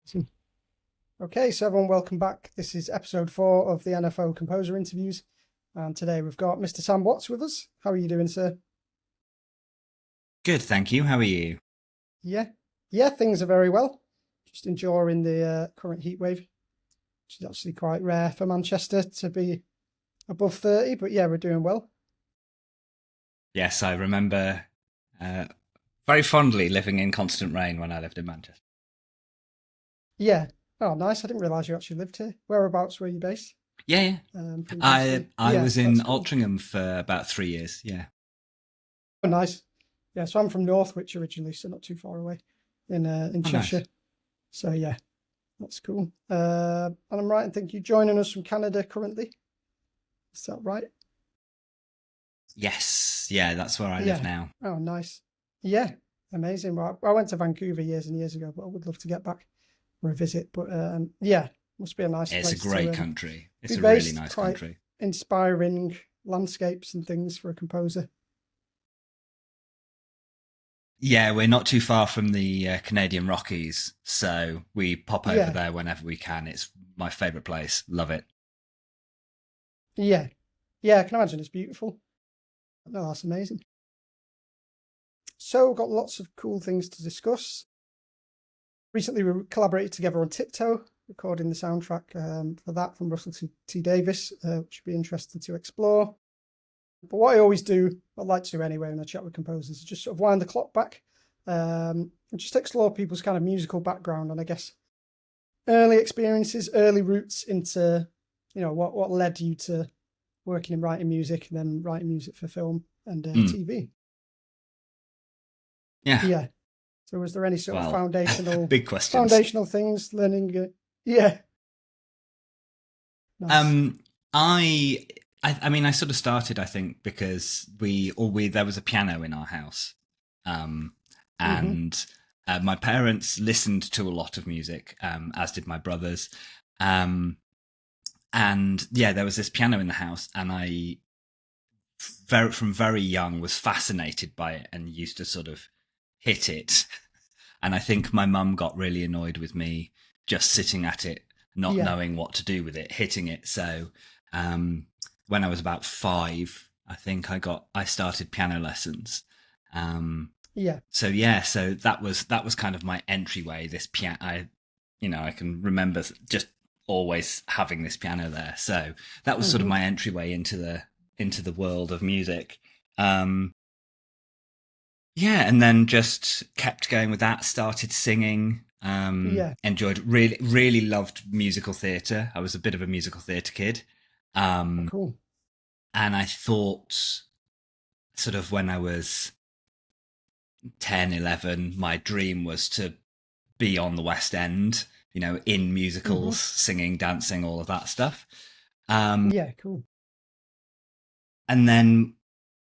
So- Okay, so everyone, welcome back. This is episode 4 of the NFO Composer Interviews. And today we've got Mr. Sam Watts with us. How are you doing, sir? Good, thank you. How are you? Yeah, things are very well. Just enjoying the current heat wave, which is actually quite rare for Manchester to be above 30, but yeah, we're doing well. Yes, I remember uh, very fondly living in constant rain when I lived in Manchester. Yeah. Oh, nice. I didn't realise you actually lived here. Whereabouts were you based Yeah, yeah. I previously? I Yeah, was in that's cool. Altrincham for about 3 years. Yeah. Oh, nice. Yeah, so I'm from Northwich originally, so not too far away in Oh, nice. Cheshire. So yeah, that's cool. And I'm right in thinking you're joining us from Canada currently. Is that right? Yes, yeah, that's where I live Yeah. now. Oh, nice. Yeah, amazing. Well, I went to Vancouver years and years ago, but I would love to get back for a visit. But yeah, must be a nice It's a place great to country. be It's a really based. nice Quite country. inspiring landscapes and things for a composer. Yeah, we're not too far from the Canadian Rockies, so we pop over Yeah, there whenever we can. It's my favourite place. Love it. yeah, yeah. I can imagine it's beautiful. No, that's amazing. So we've got lots of cool things to discuss. Recently, we collaborated together on Tiptoe, recording the soundtrack for that from Russell T Davis, which would be interesting to explore. But what I always do, I like to do anyway when I chat with composers, is just sort of wind the clock back and just explore people's kind of musical background and I guess early experiences, early roots into, what led you to working in writing music and then writing music for film and Mm. TV. Yeah. Yeah. So was there any sort of Well, foundational big questions. foundational things learning? Yeah, nice. Um, I, I mean, I sort of started, I think, because we there was a piano in our house, um, Hmm. and my parents listened to a lot of music, as did my brothers, um, and yeah, there was this piano in the house, and I, from very young, was fascinated by it and used to sort of hit it, and I think my mum got really annoyed with me just sitting at it, not Yeah, knowing what to do with it, hitting it. So um, when I was about 5, I think I started piano lessons. Um, yeah. so yeah, so that was kind of my entryway. This piano, I can remember just always having this piano there. So that was sort of Hmm. my entryway into the world of music. Um, yeah, and then just kept going with that. Started singing. Yeah, Enjoyed, really loved musical theatre. I was a bit of a musical theatre kid, oh, um, cool. and I thought, sort of when I was 10, 11, my dream was to be on the West End. In Hmm. musicals, singing, dancing, all of that stuff. Um, Yeah, cool. and then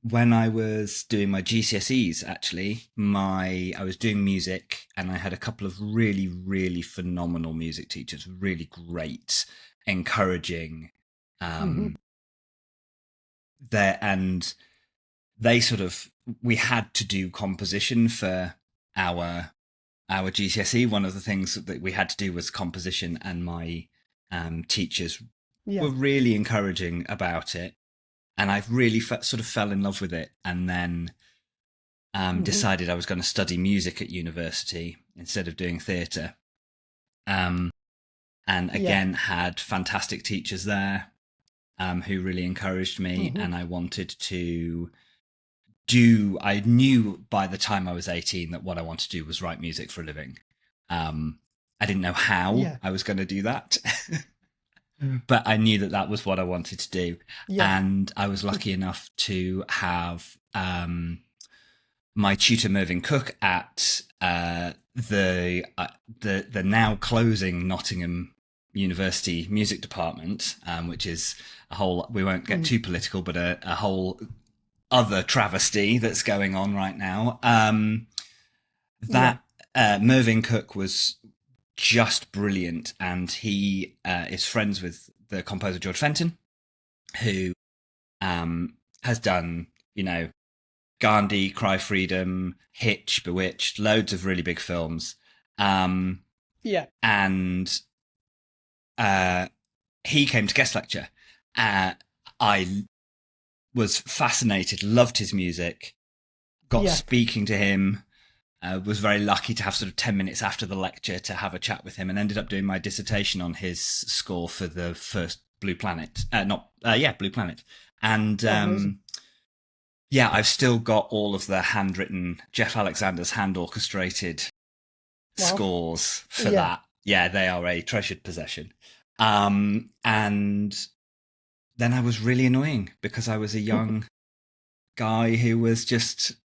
when I was doing my GCSEs, actually, I was doing music, and I had a couple of really, really phenomenal music teachers, really great, encouraging. Hmm. Um, there and they sort of we had to do composition for our GCSE. One of the things that we had to do was composition, and my teachers Yeah. were really encouraging about it, and I really sort of fell in love with it, and then Hmm. decided I was going to study music at university instead of doing theatre. Um, and Yeah. again, had fantastic teachers there who really encouraged me, Hmm. and I wanted to do. I knew by the time I was 18 that what I wanted to do was write music for a living. I didn't know how Yeah. I was going to do that, but I knew that that was what I wanted to do. Yeah. And I was lucky enough to have my tutor Mervyn Cook at the now closing Nottingham University Music Department, which is a whole. We won't get Mm. too political, but a whole other travesty that's going on right now. Yeah. That Mervyn Cook was just brilliant, and he is friends with the composer George Fenton, who has done, Gandhi, Cry Freedom, Hitch, Bewitched, loads of really big films. Um, Yeah. and he came to guest lecture. I was fascinated, loved his music, got Yeah. speaking to him. Was very lucky to have sort of 10 minutes after the lecture to have a chat with him, and ended up doing my dissertation on his score for the first Blue Planet. Blue Planet. And Amazing. yeah, I've still got all of the handwritten Jeff Alexander's hand orchestrated Wow. scores for Yeah. that. Yeah, they are a treasured possession. And then I was really annoying because I was a young guy who was just,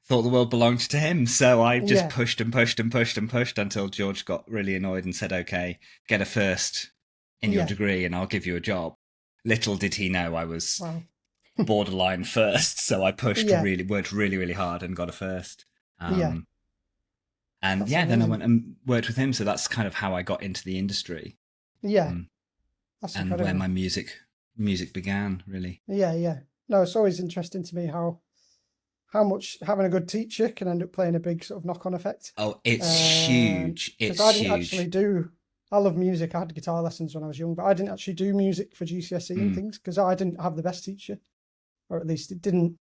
thought the world belonged to him. So I just Yeah. pushed and pushed and pushed and pushed until George got really annoyed and said, okay, get a first in your Yeah. degree and I'll give you a job. Little did he know I was Wow. borderline first. So I pushed Yeah. worked really, really hard and got a first. Yeah. And That's yeah, then I amazing. went and worked with him. So that's kind of how I got into the industry. Yeah. That's And where incredible. my music began, really. Yeah. Yeah. No, it's always interesting to me how much having a good teacher can end up playing a big sort of knock-on effect. Oh, it's huge. Because It's I didn't huge. actually do. I love music. I had guitar lessons when I was young, but I didn't actually do music for GCSE and things because I didn't have the best teacher, or at least it didn't.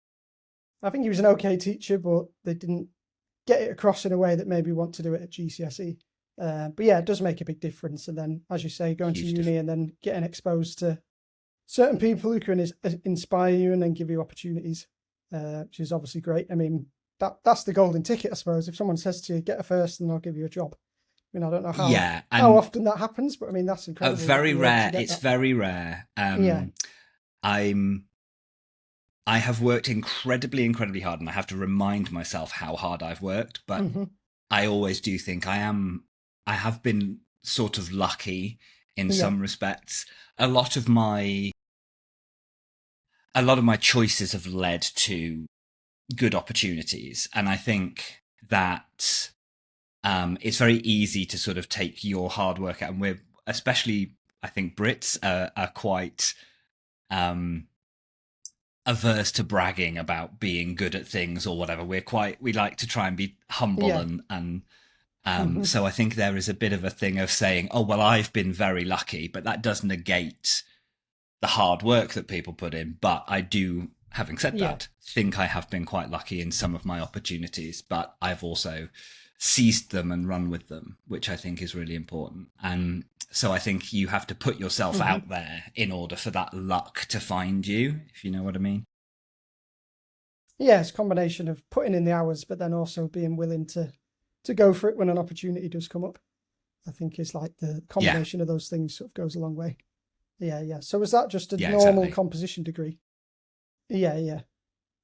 I think he was an okay teacher, but they didn't get it across in a way that made me want to do it at GCSE. But yeah, it does make a big difference. And then, as you say, going to uni and then getting exposed to certain people who can inspire you and then give you opportunities, which is obviously great. I mean, that's the golden ticket, I suppose. If someone says to you, get a first and I'll give you a job. I mean, I don't know how often that happens, but I mean, that's incredible. Very rare. It's very rare. Yeah. I have worked incredibly, incredibly hard, and I have to remind myself how hard I've worked. But I always do think I have been sort of lucky in some respects. A lot of my choices have led to good opportunities, and I think that it's very easy to sort of take your hard work out, and we're especially, I think, Brits are quite averse to bragging about being good at things or whatever. We like to try and be humble and so I think there is a bit of a thing of saying, oh, well, I've been very lucky, but that does negate the hard work that people put in. But I do, having said that, think I have been quite lucky in some of my opportunities, but I've also seized them and run with them, which I think is really important. And so I think you have to put yourself out there in order for that luck to find you, if you know what I mean. Yeah, it's a combination of putting in the hours, but then also being willing to go for it when an opportunity does come up. I think is like the combination of those things sort of goes a long way. Yeah. So was that just a normal composition degree? Yeah.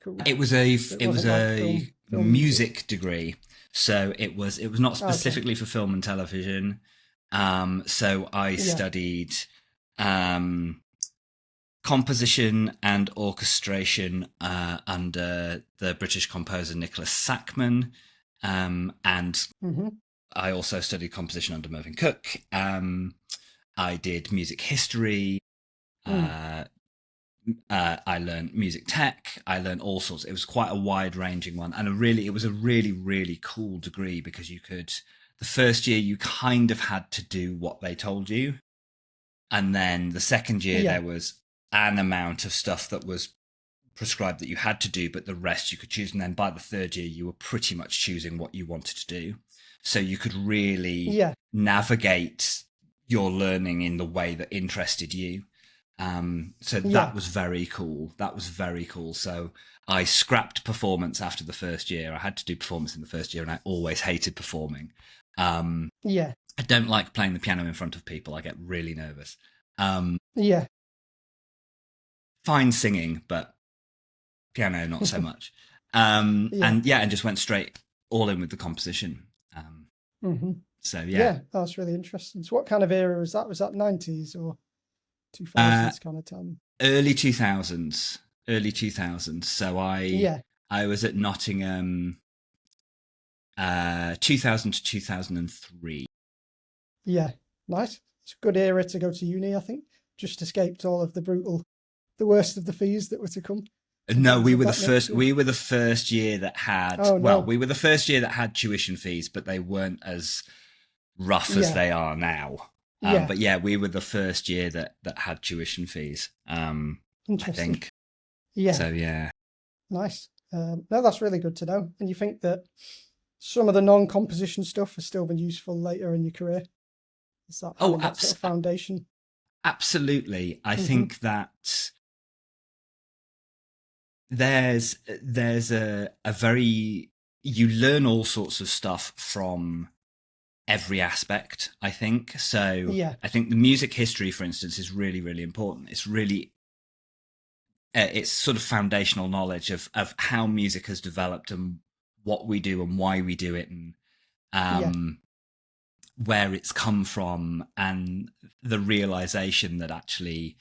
Cool. It was a film music degree. So it was not specifically for film and television. So I studied composition and orchestration under the British composer Nicholas Sackman, and I also studied composition under Mervyn Cook. I did music history. I learned music tech. I learned all sorts. It was quite a wide-ranging one, and it was a really, really cool degree because the first year you kind of had to do what they told you, and then the second year there was an amount of stuff that was prescribed that you had to do, but the rest you could choose. And then by the third year, you were pretty much choosing what you wanted to do. So you could really navigate your learning in the way that interested you. That was very cool. So I scrapped performance after the first year. I had to do performance in the first year, and I always hated performing. I don't like playing the piano in front of people. I get really nervous. Fine singing, but piano not so much. And just went straight all in with the composition. So that's really interesting. So what kind of era was that? Was that 90s or 2000s kind of time? Early 2000s. So I was at Nottingham 2000 to 2003. Yeah, nice. It's a good era to go to uni, I think. Just escaped all of the worst of the fees that were to come. No, we Is were the that next first. year? We were the first year that had. Oh Well, no. we were the first year that had tuition fees, but they weren't as rough as Yeah. they are now. Yeah. But yeah, we were the first year that had tuition fees. I Interesting. think Yeah. so. Yeah. Nice. No, that's really good to know. And you think that some of the non-composition stuff has still been useful later in your career? Is that Oh, having that sort of foundation? absolutely. I Hmm. think that there's a very you learn all sorts of stuff from every aspect, I think. So Yeah. I think the music history, for instance, is really, really important. It's really it's sort of foundational knowledge of how music has developed and what we do and why we do it, and Yeah. where it's come from, and the realization that actually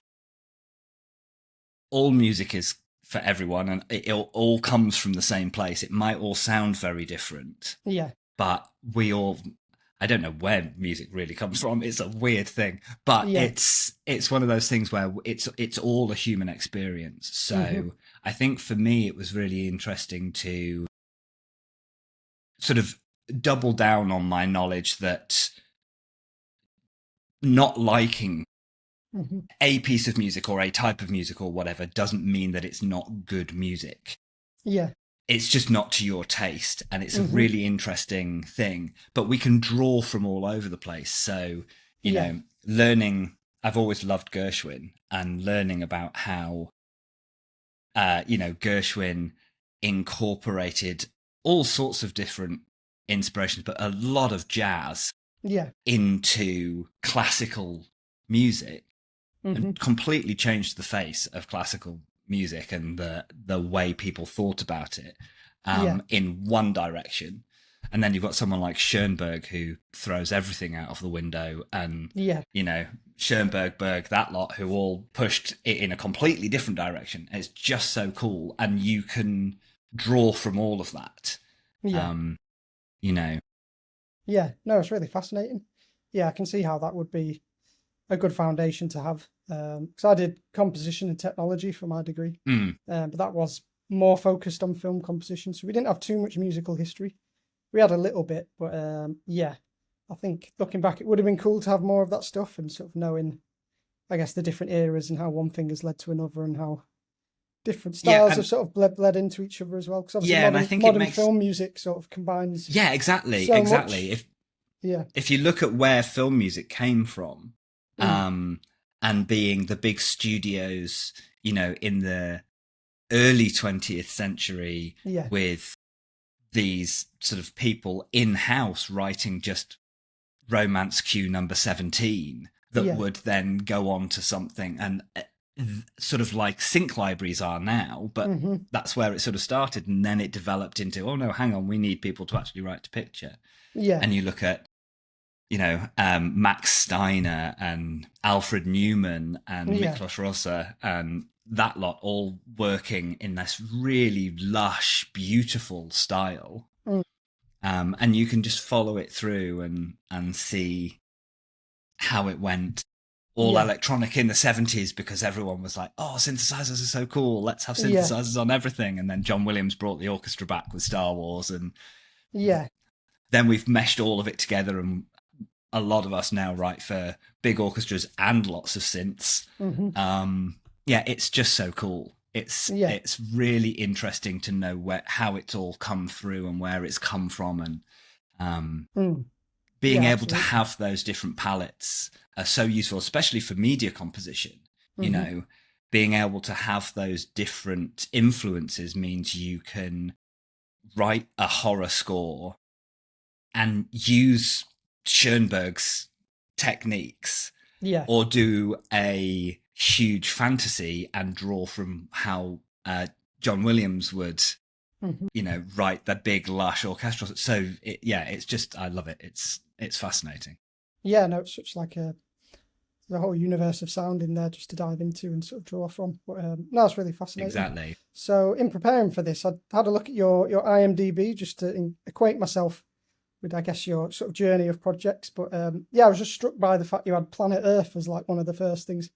all music is for everyone, and it all comes from the same place. It might all sound very different, Yeah. but we all, I don't know where music really comes from. It's a weird thing, but Yeah. it's one of those things where it's all a human experience. Hmm. So I think for me it was really interesting to sort of double down on my knowledge that not liking Hmm. a piece of music or a type of music or whatever doesn't mean that it's not good music. Yeah. It's just not to your taste, and it's a Hmm. really interesting thing. But we can draw from all over the place. So, Yeah. learning, I've always loved Gershwin, and learning about how Gershwin incorporated all sorts of different inspirations, but a lot of jazz Yeah. into classical music, Hmm. and completely changed the face of classical music and the way people thought about it, Yeah. in one direction. And then you've got someone like Schoenberg who throws everything out of the window, and Yeah. Schoenberg, Berg, that lot, who all pushed it in a completely different direction. It's just so cool, and you can draw from all of that. Yeah. Um, you know, Yeah. No, it's really fascinating. Yeah, I can see how that would be a good foundation to have. Because I did composition and technology for my degree, mm, but that was more focused on film composition, so we didn't have too much musical history. We had a little bit, but yeah, I think looking back, it would have been cool to have more of that stuff and sort of knowing, I guess, the different eras and how one thing has led to another and how different yeah, styles have and sort of bled into each other as well. Because obviously, yeah, and I modern think it modern makes film music sort of combines yeah, exactly, so exactly. much. Yeah. If you look at where film music came from, Mm. and being the big studios, in the early 20th century, Yeah. with these sort of people in house writing just romance cue number 17 that Yeah. would then go on to something, and sort of like sync libraries are now, but Hmm. that's where it sort of started, and then it developed into, oh no, hang on, we need people to actually write to picture. Yeah. And you look at Max Steiner and Alfred Newman and Yeah. Miklos Rosa and that lot, all working in this really lush, beautiful style. Mm. And you can just follow it through and see how it went all Yeah. electronic in the 70s, because everyone was like, oh, synthesizers are so cool, let's have Yeah. synthesizers on everything. And then John Williams brought the orchestra back with Star Wars, and Yeah. then we've meshed all of it together, and a lot of us now write for big orchestras and lots of synths. Hmm. Yeah, it's just so cool. It's Yeah. it's really interesting to know how it's all come through and where it's come from, and Mm. being Yeah. able to Absolutely. have those different palettes are so useful, especially for media composition. Hmm. Being able to have those different influences means you can write a horror score and use Schoenberg's techniques, Yeah. or do a huge fantasy and draw from how John Williams would, Hmm. write the big lush orchestral. So it's just, I love it. It's fascinating. Yeah. No, it's such like the whole universe of sound in there just to dive into and sort of draw from. But no, it's really fascinating. Exactly. So in preparing for this, I had a look at your IMDb just to acquaint myself with, I guess, your sort of journey of projects. But yeah, I was just struck by the fact you had Planet Earth as like one of the first things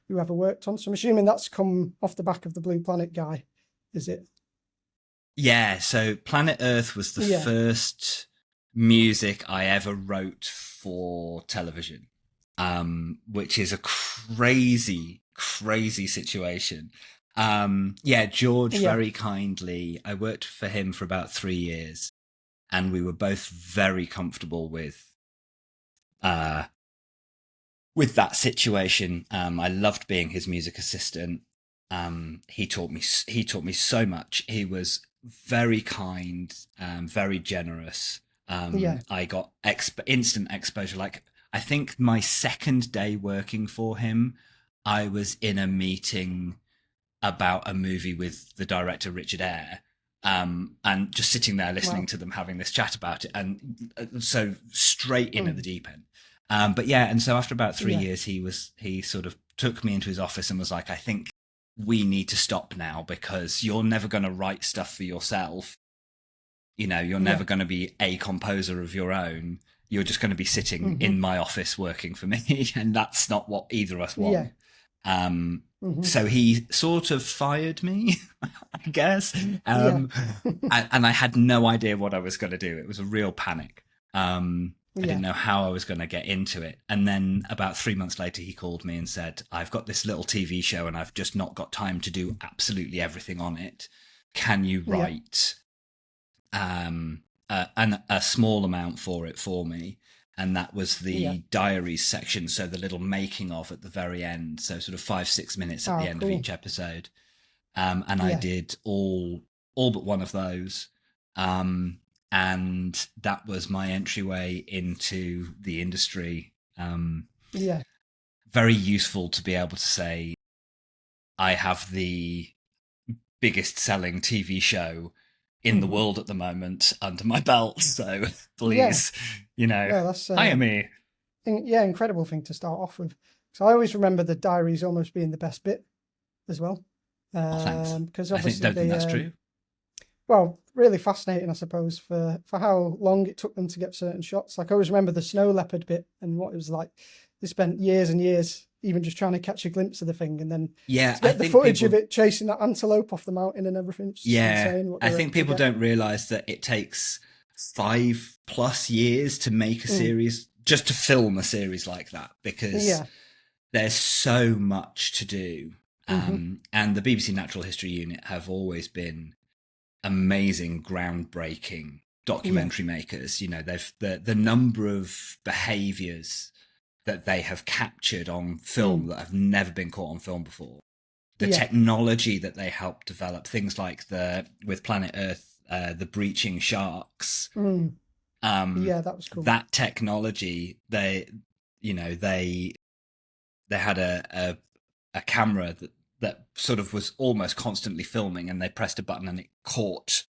you ever worked on. So I'm assuming that's come off the back of the Blue Planet guy. is it? Yeah, so Planet Earth was the Yeah. first music I ever wrote for television, which is a crazy, crazy situation. Yeah, George Yeah. very kindly, I worked for him for about 3 years, and we were both very comfortable uh, with that situation. I loved being his music assistant. He taught me so much. He was very kind, very generous. Yeah. I got instant exposure. Like, I think my second day working for him, I was in a meeting about a movie with the director Richard Eyre, and just sitting there listening Wow. to them having this chat about it, and so straight in at the Mm. deep end. But yeah, and so after about 3 years, Yeah. he sort of took me into his office and was like, "I think we need to stop now because you're never going to write stuff for yourself. You know, you're never Yeah. going to be a composer of your own. You're just going to be sitting Hmm. in my office working for me, and that's not what either of us Yeah. want." Um, Hmm. so he sort of fired me, I guess, Yeah. and I had no idea what I was going to do. It was a real panic. I didn't Yeah. know how I was going to get into it. And then about 3 months later, he called me and said, "I've got this little TV show and I've just not got time to do absolutely everything on it. Can you Yeah. write a small amount for it for me?" And that was the Yeah. diaries section, so the little making of at the very end, so sort of 5-6 minutes at Oh, the end of cool. each episode. And I Yeah. did all but one of those, and that was my entryway into the industry. Yeah. Very useful to be able to say, I have the biggest selling TV show in the Hmm. world at the moment under my belt, so Yeah. please, you know, No, that's hire me. yeah, incredible thing to start off with. So I always remember the diaries almost being the best bit as well, Oh, thanks. because I think obviously don't think they that's true. well, really fascinating, I suppose, for how long it took them to get certain shots. Like I always remember the snow leopard bit and what it was like. They spent years and years even just trying to catch a glimpse of the thing, and then Yeah, to I get the think footage of people. it chasing that antelope off the mountain and everything. It's just Yeah, insane what I they were think able to people get. don't realize that it takes 5+ years to make a Mm, series, just to film a series like that, because yeah. there's so much to do. Hmm. And the BBC Natural History Unit have always been amazing, groundbreaking Yeah. documentary makers. You know, they've the number of behaviors that they have captured on film Mm, that have never been caught on film before. The yeah. technology that they helped develop, things like with Planet Earth, the breaching sharks. Mm, Um, yeah. That was cool. that technology, they had a camera that sort of was almost constantly filming, and they pressed a button and it caught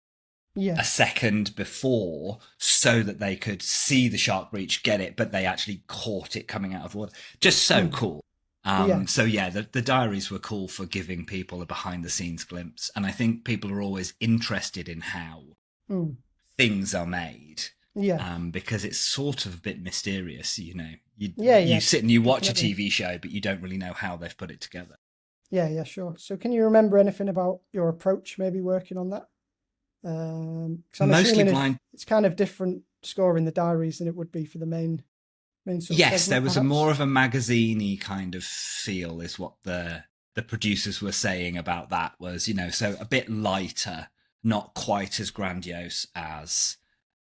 Yeah. a second before so that they could see the shark breach, get it, but they actually caught it coming out of the water. Just so Mm, cool. yeah. So yeah, the diaries were cool for giving people a behind the scenes glimpse. And I think people are always interested in how Mm, things are made. yeah. Because it's sort of a bit mysterious, you know. Yeah. You Yeah. sit and you watch a Definitely. TV show, but you don't really know how they've put it together. Yeah. Yeah. Sure. So, can you remember anything about your approach, maybe working on that? Because I'm Mostly assuming blind. it's kind of different scoring the diaries than it would be for the main sort of Yes, there segment, was a perhaps. more of a magazine-y kind of feel, is what the producers were saying about that. Was, you know, so a bit lighter, not quite as grandiose as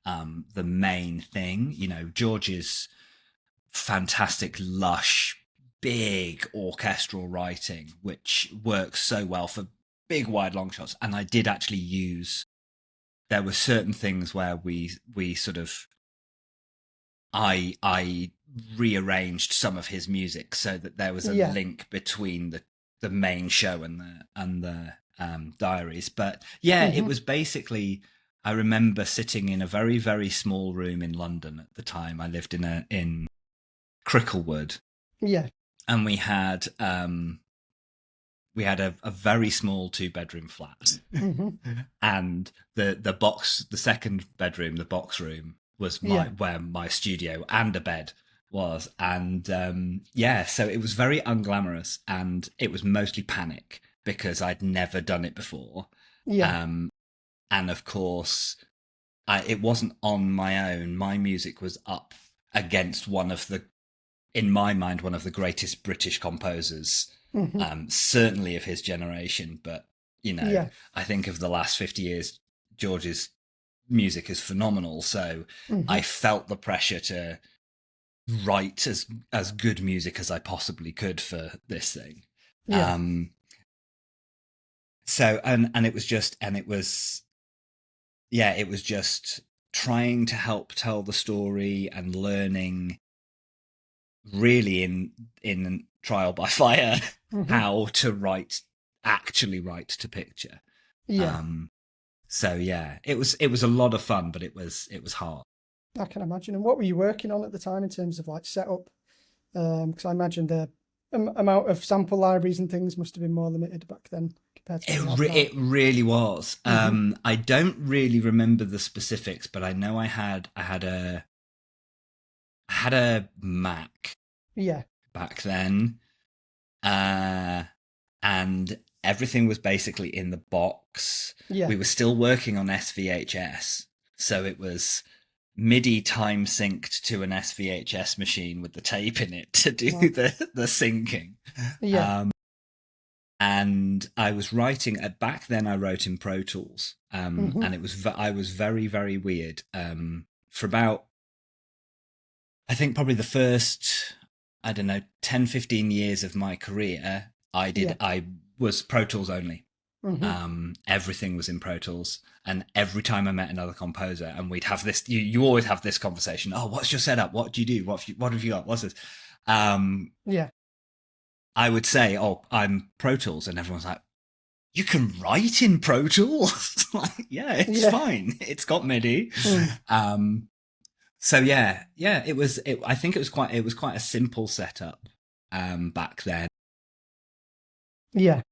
the main thing. You know, George's fantastic, lush, big orchestral writing, which works so well for big, wide, long shots. And I did actually use. There were certain things where we sort of I rearranged some of his music so that there was a Yeah. link between the main show and the diaries. But yeah, it Hmm. was basically. I remember sitting in a very, very small room in London at the time. I lived in Cricklewood, Yeah. and we had a very small 2-bedroom flat, Hmm. and the second bedroom, the box room, was Yeah. where my studio and a bed was. And yeah, so it was very unglamorous, and it was mostly panic because I'd never done it before. Yeah. And of course, it wasn't on my own. My music was up against in my mind, one of the greatest British composers, certainly of his generation. But, Yeah. I think of the last 50 years, George's music is phenomenal. So I felt the pressure to write as good music as I possibly could for this thing. Yeah. So, and it was just trying to help tell the story and learning really in trial by fire how to actually write to picture. Yeah. So yeah, it was a lot of fun, but it was hard. I can imagine. And what were you working on at the time in terms of like setup? Because I imagine the amount of sample libraries and things must have been more limited back then compared to what we have now. It really was. I don't really remember the specifics, but I know I had a Mac Yeah. back then, and everything was basically in the box. Yeah. We were still working on SVHS, so it was MIDI time synced to an SVHS machine with the tape in it to do the syncing. Yeah. And I was writing back then. I wrote in Pro Tools, and I was very, very weird for about, I think probably the first, I don't know, 10, 15 years of my career. I was Pro Tools only. Everything was in Pro Tools, and every time I met another composer, and we'd have this, you always have this conversation. Oh, what's your setup? What do you do? What have you got? What's this? Yeah. I would say, oh, I'm Pro Tools, and everyone's like, you can write in Pro Tools? Like, yeah, it's fine. It's got MIDI. So yeah, I think it was quite a simple setup back then. Yeah.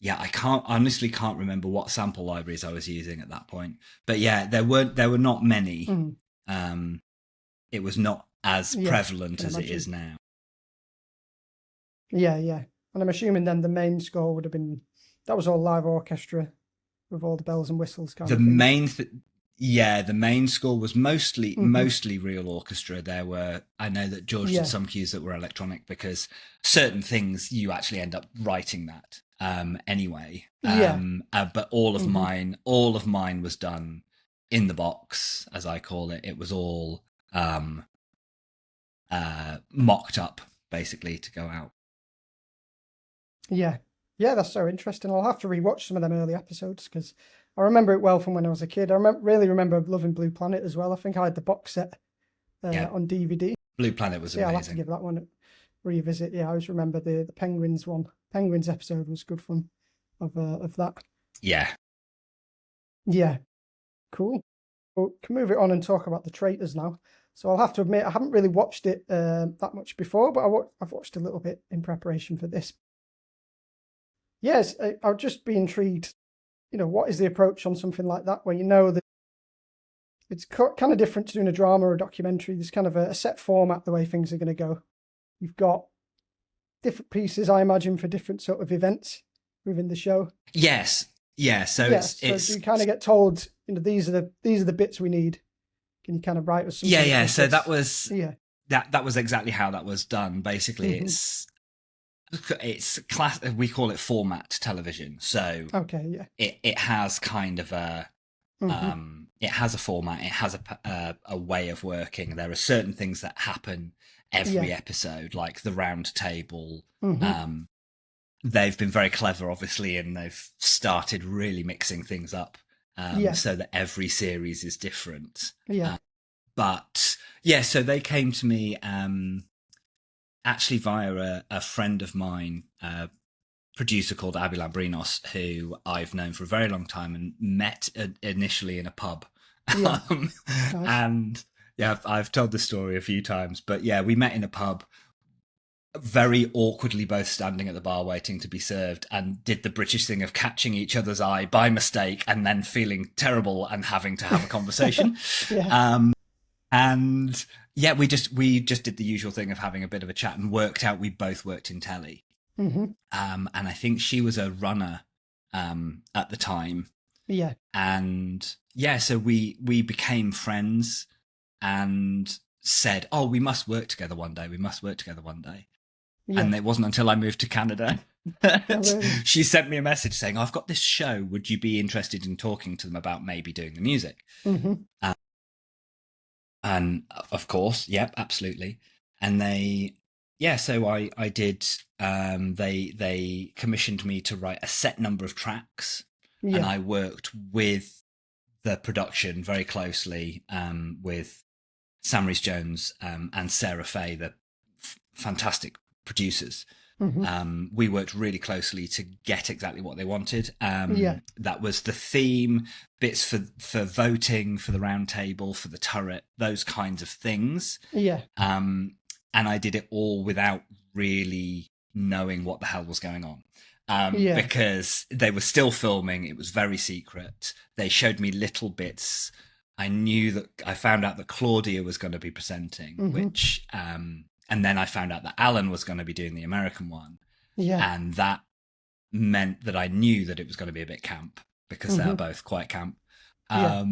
Yeah, I honestly can't remember what sample libraries I was using at that point. But yeah, there were not many. It was not as prevalent as it is now. Yeah, yeah. And I'm assuming then the main score would have been, that was all live orchestra with all the bells and whistles kind of thing. The main score was mostly real orchestra. I know that George did some cues that were electronic, because certain things you actually end up writing that anyway. But all of mine was done in the box, as I call it. It was all mocked up basically to go out. Yeah. Yeah, that's so interesting. I'll have to rewatch some of them early episodes because I remember it well from when I was a kid. I really remember loving Blue Planet as well. I think I had the box set on DVD. Blue Planet was amazing. I'll have to give that one a revisit. Yeah, I always remember the Penguins one. Penguins episode was good fun of that. Yeah. Yeah. Cool. Well, can move it on and talk about the Traitors now. So I'll have to admit I haven't really watched it that much before, but I've watched a little bit in preparation for this. Yes, I'll just be intrigued. What is the approach on something like that, where that it's kind of different to doing a drama or a documentary. There's kind of a set format, the way things are going to go. You've got different pieces, I imagine, for different sort of events within the show. Yes, yeah. So you kind of get told, these are the bits we need. Can you kind of write us something? Yeah. So that was that was exactly how that was done. Basically, it's class. We call it format television. So it has kind of it has a format. It has a way of working. There are certain things that happen every episode, like the round table. They've been very clever, obviously, and they've started really mixing things up so that every series is different. But yeah, so they came to me actually via a friend of mine, a producer called Abby Lambrinos, who I've known for a very long time and met initially in a pub. Nice. And I've told the story a few times, but yeah, we met in a pub, very awkwardly both standing at the bar waiting to be served, and did the British thing of catching each other's eye by mistake and then feeling terrible and having to have a conversation. And yeah, we just did the usual thing of having a bit of a chat and worked out we both worked in telly. And I think she was a runner at the time. Yeah. And yeah, so we became friends and said, oh, we must work together one day. We must work together one day. Yeah. And it wasn't until I moved to Canada Oh, really? she sent me a message saying, I've got this show. Would you be interested in talking to them about maybe doing the music? Mm-hmm. And of course, yep, absolutely. And so I did. They commissioned me to write a set number of tracks, and Yeah. I worked with the production very closely with Sam Rhys-Jones and Sarah Fay, the fantastic producers. Mm-hmm. We worked really closely to get exactly what they wanted. Yeah. That was the theme, bits for voting, for the round table, for the turret, those kinds of things. Yeah. And I did it all without really knowing what the hell was going on. Yeah. Because they were still filming. It was very secret. They showed me little bits. I found out that Claudia was going to be presenting, Mm-hmm. which, and then I found out that Alan was going to be doing the American one. Yeah. And that meant that I knew that it was going to be a bit camp because Mm-hmm. they're both quite camp. Yeah.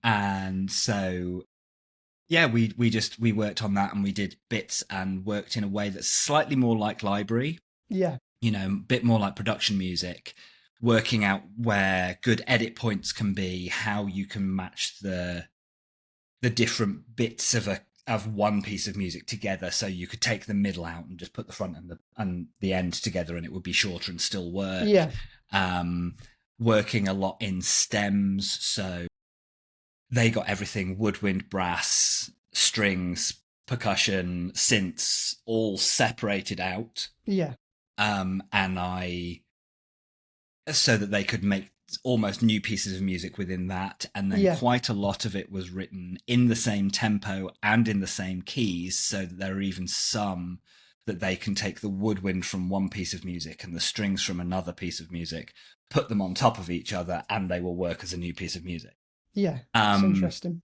And so, yeah, we worked on that and we did bits and worked in a way that's slightly more like library, Yeah. you know, a bit more like production music, working out where good edit points can be, how you can match the different bits of one piece of music together, so you could take the middle out and just put the front and the end together, and it would be shorter and still work. Yeah. Working a lot in stems, so they got everything: woodwind, brass, strings, percussion, synths, all separated out. Yeah. And so that they could make almost new pieces of music within that. And then quite a lot of it was written in the same tempo and in the same keys, so that there are even some that they can take the woodwind from one piece of music and the strings from another piece of music, put them on top of each other, and they will work as a new piece of music. Yeah. That's interesting.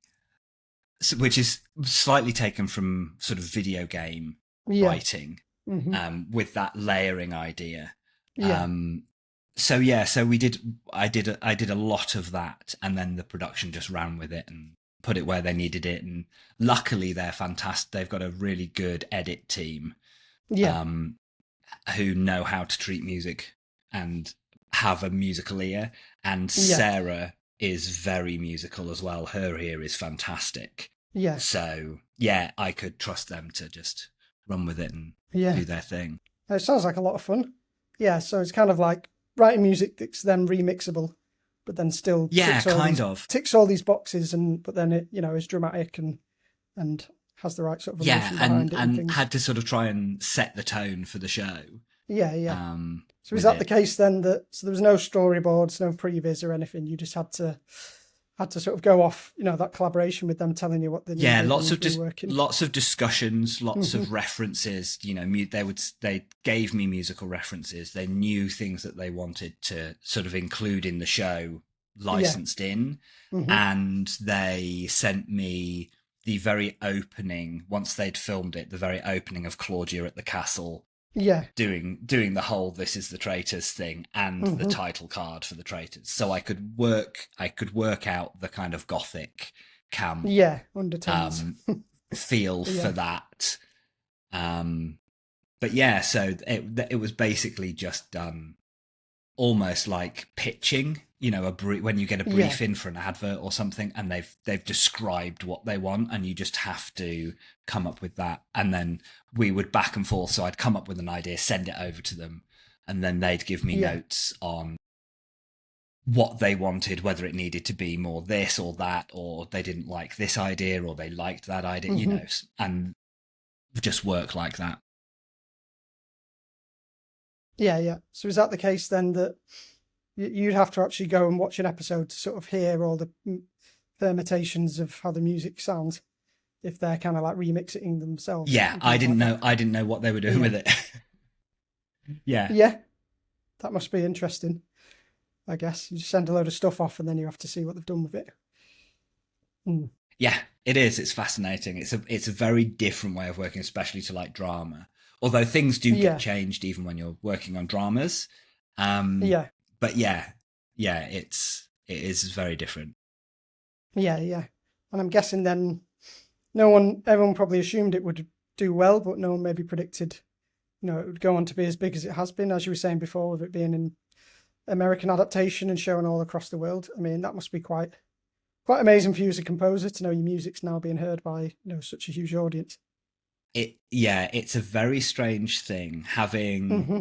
So, which is slightly taken from sort of video game writing, with that layering idea. Yeah. So I did a lot of that, and then the production just ran with it and put it where they needed it. And luckily they're fantastic. They've got a really good edit team, who know how to treat music and have a musical ear. And Sarah is very musical as well. Her ear is fantastic. Yeah. So yeah, I could trust them to just run with it and do their thing. It sounds like a lot of fun. Yeah, so it's kind of like writing music that's then remixable, but then still ticks all these boxes, but then it, you know, is dramatic and has the right sort of emotion behind it and had to sort of try and set the tone for the show. Yeah. So is that the case then, so there was no storyboards, no previs or anything? You just had to sort of go off, you know, that collaboration with them telling you what they needed. Yeah, lots of discussions, lots of references. You know, they gave me musical references. They knew things that they wanted to sort of include in the show, licensed in, and they sent me the very opening, once they'd filmed it, the very opening of Claudia at the castle. Yeah, doing the whole "this is the Traitors" thing and the title card for the Traitors, so I could work out the kind of gothic camp undertones feel for that. But yeah, so it was basically just done almost like pitching. You know, when you get a brief in for an advert or something, and they've described what they want, and you just have to come up with that. And then we would back and forth. So I'd come up with an idea, send it over to them, and then they'd give me notes on what they wanted, whether it needed to be more this or that, or they didn't like this idea, or they liked that idea, you know, and just work like that. Yeah. So is that the case then, that you'd have to actually go and watch an episode to sort of hear all the permutations of how the music sounds, if they're kind of like remixing themselves? Yeah, I didn't know what they were doing with it. Yeah, that must be interesting. I guess you just send a load of stuff off and then you have to see what they've done with it. Yeah, it is. It's fascinating. It's a very different way of working, especially to like drama. Although things do get changed even when you're working on dramas. but yeah, it is very different. Yeah, yeah. And I'm guessing then everyone probably assumed it would do well, but no one maybe predicted, it would go on to be as big as it has been, as you were saying before, with it being an American adaptation and shown all across the world. I mean, that must be quite amazing for you as a composer to know your music's now being heard by, such a huge audience. It's a very strange thing having Hmm.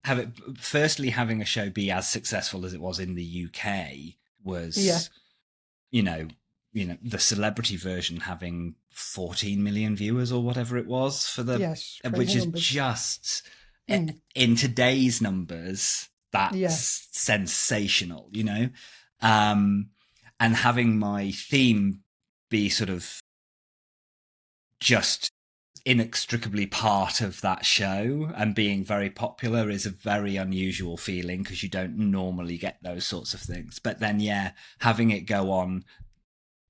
having a show be as successful as it was in the UK Yeah. was, you know, the celebrity version having 14 million viewers or whatever it was for Yes. which Crazy is numbers. just Mm. in today's numbers, Yeah. that's sensational, um, and having my theme be sort of just inextricably part of that show and being very popular is a very unusual feeling because you don't normally get those sorts of things. But then, yeah, having it go on,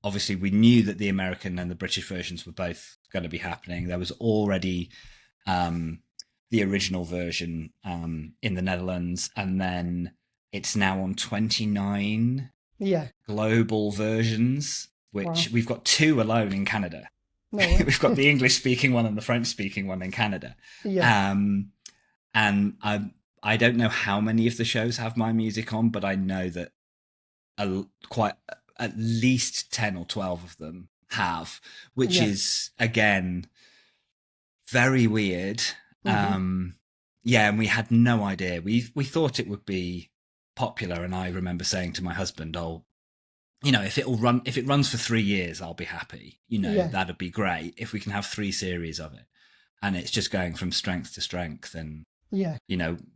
obviously we knew that the American and the British versions were both going to be happening. There was already the original version in the Netherlands, and then it's now on 29 Yeah. global versions, which Wow. we've got 2 alone in Canada. No way. We've got the English speaking one and the French speaking one in Canada. Yeah. And I don't know how many of the shows have my music on, but I know that quite at least 10 or 12 of them have, which Yeah. is again very weird. Hmm. Yeah, and we had no idea. We thought it would be popular, and I remember saying to my husband, "Oh, if it runs for 3 years, I'll be happy. Yeah. That'd be great if we can have 3 series of it." And it's just going from strength to strength. And, Yeah.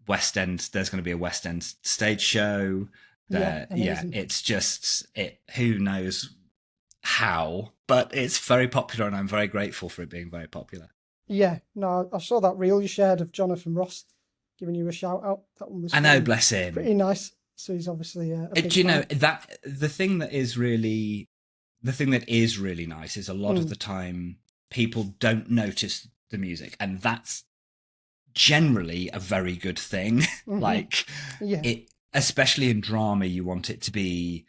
West End, there's going to be a West End stage show. Yeah. Yeah, Amazing. it's just, who knows how, but it's very popular, and I'm very grateful for it being very popular. Yeah. No, I saw that reel you shared of Jonathan Ross giving you a shout out. That one was I know, bless pretty him. nice. So he's obviously a big Do you know fan. that the thing that is really nice is a lot of Mm. the time people don't notice the music, and that's generally a very good thing. Hmm. Like, Yeah. especially in drama, you want it to be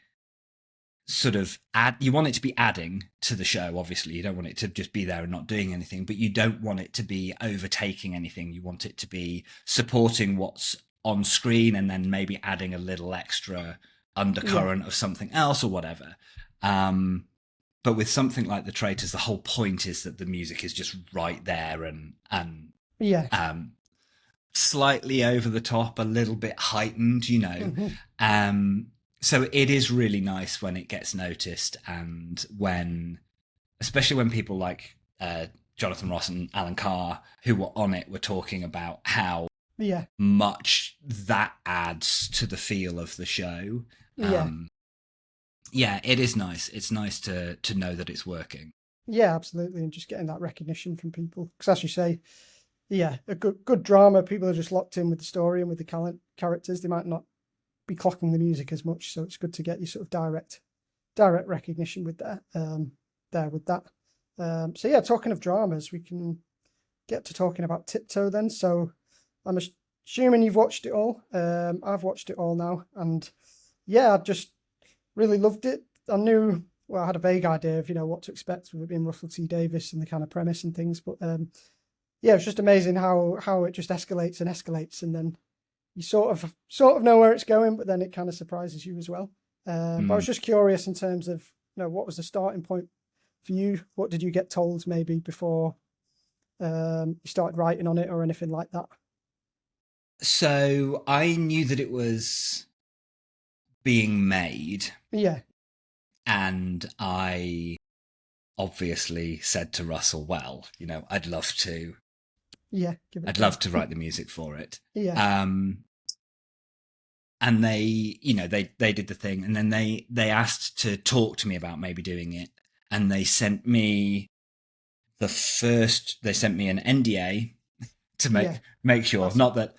sort of you want it to be adding to the show. Obviously, you don't want it to just be there and not doing anything, but you don't want it to be overtaking anything. You want it to be supporting what's on screen and then maybe adding a little extra Yeah. undercurrent of something else or whatever. But with something like the Traitors, the whole point is that the music is just right there and Yeah. um, slightly over the top, a little bit heightened. Hmm. Um, so it is really nice when it gets noticed, and especially when people like Jonathan Ross and Alan Carr, who were on it, were talking about how Yeah. much that adds to the feel of the show. Yeah. Yeah, it is nice. It's nice to know that it's working. Yeah, absolutely. And just getting that recognition from people. Because as you say, yeah, a good drama, people are just locked in with the story and with the characters. They might not be clocking the music as much. So it's good to get you sort of direct recognition with that there with that. So yeah, talking of dramas, we can get to talking about Tiptoe then. So I'm assuming you've watched it all. I've watched it all now, and yeah, I just really loved it. I had a vague idea of what to expect with it being Russell T Davies and the kind of premise and things, but yeah, it's just amazing how it just escalates and escalates, and then you sort of know where it's going, but then it kind of surprises you as well. But I was just curious in terms of what was the starting point for you? What did you get told maybe before you started writing on it or anything like that? So I knew that it was being made, Yeah, and I obviously said to Russell, well, I'd love to yeah, give it a I'd go. love to write the music for it. Yeah, And they did the thing, and then they asked to talk to me about maybe doing it, and they sent me they sent me an NDA to yeah, make sure, classic.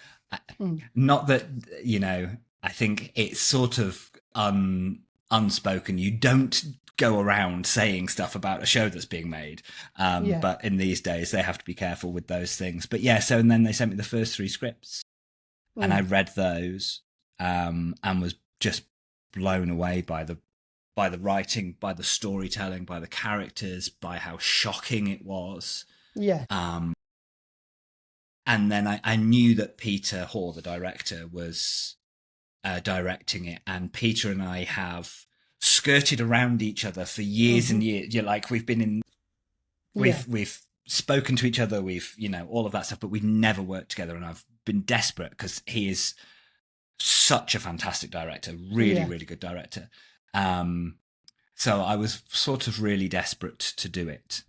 Mm, not that I think it's sort of unspoken. You don't go around saying stuff about a show that's being made, yeah, but in these days they have to be careful with those things. But yeah, so and then they sent me the first 3 scripts, and I mm, read those, and was just blown away by the writing, by the storytelling, by the characters, by how shocking it was. Yeah. And then I knew that Peter Hoare, the director, was directing it, and Peter and I have skirted around each other for years and years. You're like, we've spoken to each other, we've, all of that stuff, but we've never worked together. And I've been desperate because he is such a fantastic director, really, really good director. So I was sort of really desperate to do it.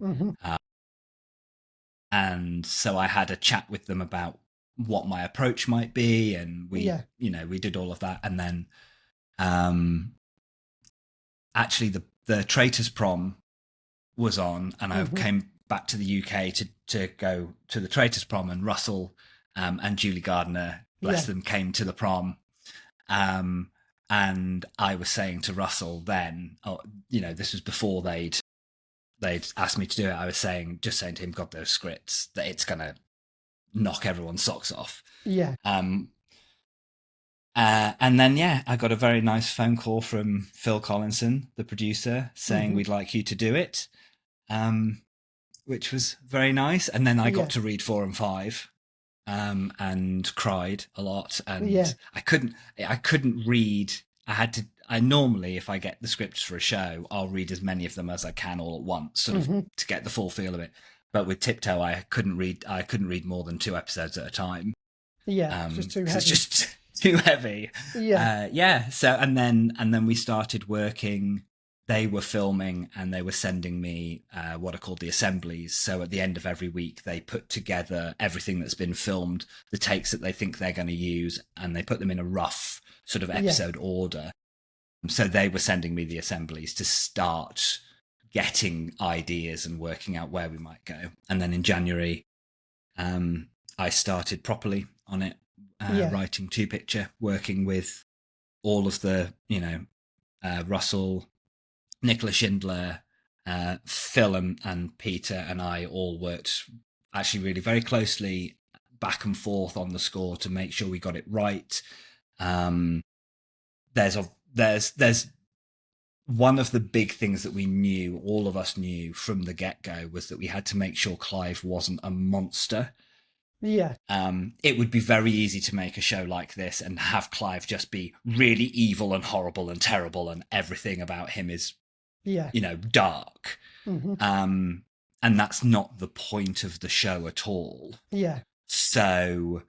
And so I had a chat with them about what my approach might be. And we did all of that. And then actually the Traitors prom was on, and I came back to the UK to go to the Traitors prom, and Russell and Julie Gardner, bless them, came to the prom. And I was saying to Russell then, this was before they'd asked me to do it. I was saying to him, God, those scripts, that it's going to knock everyone's socks off. Yeah. And then, I got a very nice phone call from Phil Collinson, the producer, saying we'd like you to do it, which was very nice. And then I got to read 4 and 5, and cried a lot. And I couldn't read. I normally, if I get the scripts for a show, I'll read as many of them as I can all at once, sort of to get the full feel of it. But with Tiptoe, I couldn't read more than 2 episodes at a time. Yeah, it's just too heavy. It's just too heavy. Yeah. So and then we started working. They were filming, and they were sending me what are called the assemblies. So at the end of every week, they put together everything that's been filmed, the takes that they think they're going to use, and they put them in a rough sort of episode order. So they were sending me the assemblies to start getting ideas and working out where we might go. And then in January, I started properly on it, writing 2-picture, working with all of the, Russell, Nicola Schindler, Phil and Peter and I all worked actually really very closely back and forth on the score to make sure we got it right. There's one of the big things that all of us knew from the get-go, was that we had to make sure Clive wasn't a monster. Yeah. It would be very easy to make a show like this and have Clive just be really evil and horrible and terrible, and everything about him is, dark. And that's not the point of the show at all. Yeah. So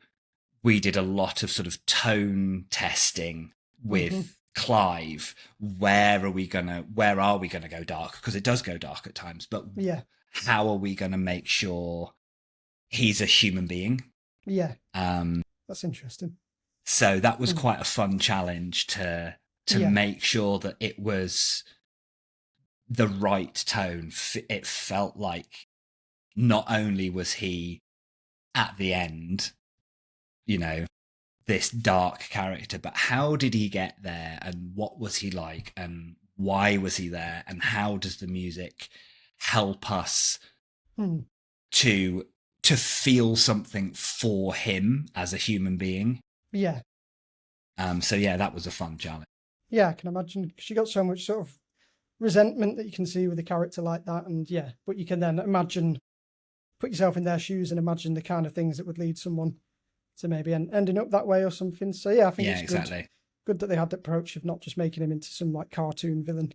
we did a lot of sort of tone testing with Clive. Where are we gonna go dark? Because it does go dark at times, but how are we gonna make sure he's a human being? Yeah. That's interesting. So that was quite a fun challenge to make sure that it was the right tone. It felt like not only was he at the end, this dark character, but how did he get there, and what was he like, and why was he there, and how does the music help us to feel something for him as a human being? Yeah. So that was a fun challenge. Yeah, I can imagine, because you got so much sort of resentment that you can see with a character like that, and but you can then put yourself in their shoes and imagine the kind of things that would lead someone to maybe ending up that way or something. So I think it's exactly. Good that they had the approach of not just making him into some like cartoon villain.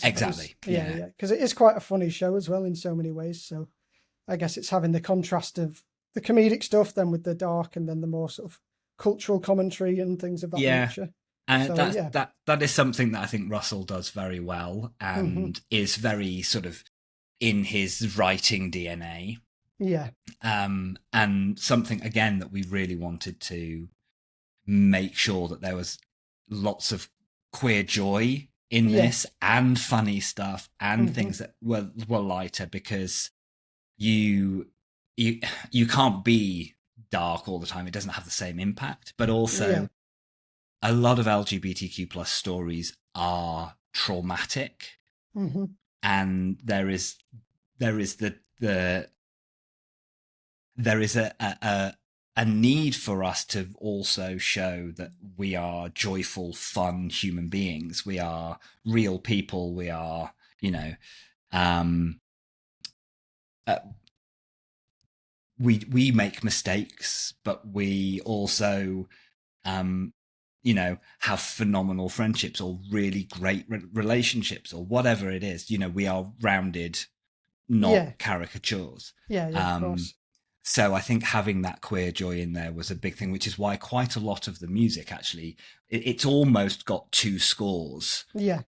Exactly. Yeah. Because it is quite a funny show as well in so many ways. So I guess it's having the contrast of the comedic stuff then with the dark, and then the more sort of cultural commentary and things of that nature. And that is something that I think Russell does very well, and is very sort of in his writing DNA. Yeah. And something, again, that we really wanted to make sure that there was lots of queer joy in this, and funny stuff, and things that were lighter, because you can't be dark all the time. It doesn't have the same impact. But also a lot of LGBTQ plus stories are traumatic, and there is a a need for us to also show that we are joyful, fun human beings. We are real people. We are, um, uh, we make mistakes, but we also, um, have phenomenal friendships or really great relationships or whatever it is. We are rounded, Yeah. not caricatures. Yeah. Yeah. Of course. So I think having that queer joy in there was a big thing, which is why quite a lot of the music actually, it's almost got two scores. Yeah.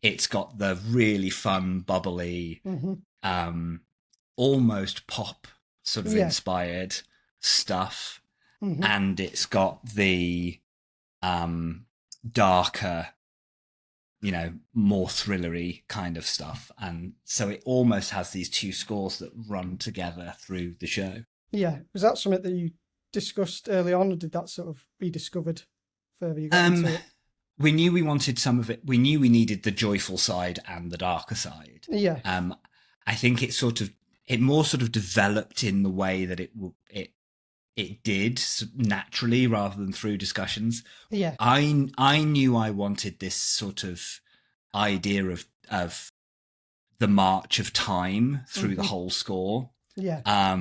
It's got the really fun, bubbly, Mm-hmm. almost pop sort of Yeah. inspired stuff. Mm-hmm. And it's got the darker, more thrillery kind of stuff. And so it almost has these two scores that run together through the show. Yeah. Was that something that you discussed early on, or did that sort of be discovered further you got into it? We knew we wanted some of it. We knew we needed the joyful side and the darker side. Yeah. I think it more sort of developed in the way that it did naturally rather than through discussions. Yeah. I knew I wanted this sort of idea of the march of time through the whole score. Yeah.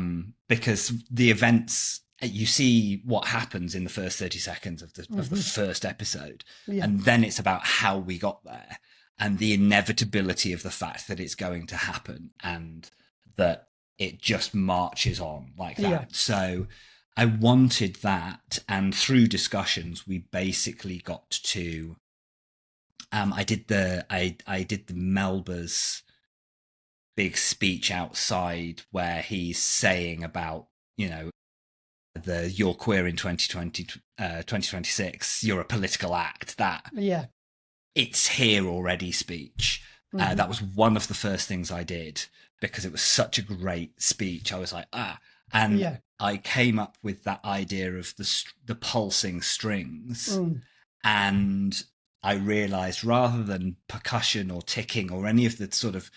Because the events, you see what happens in the first 30 seconds of the first episode. Yeah. And then it's about how we got there and the inevitability of the fact that it's going to happen and that it just marches on like that. Yeah. So I wanted that. And through discussions, we basically got to, I did the Melba's big speech outside where he's saying about, you're queer in 2026, you're a political act, that it's here already speech. That was one of the first things I did because it was such a great speech. I was like, and I came up with that idea of the pulsing strings. And I realized rather than percussion or ticking or any of the sort of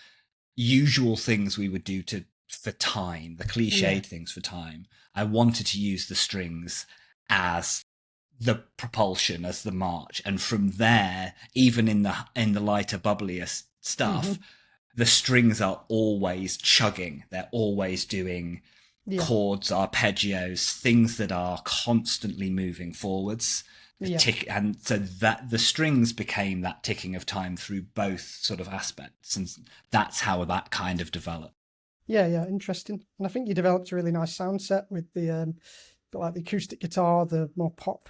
usual things we would do for time, the cliched things for time, I wanted to use the strings as the propulsion, as the march. And from there, even in the lighter, bubblier stuff, the strings are always chugging. They're always doing chords, arpeggios, things that are constantly moving forwards. And so that the strings became that ticking of time through both sort of aspects, and that's how that kind of developed. Yeah, interesting. And I think you developed a really nice sound set with the like the acoustic guitar, the more pop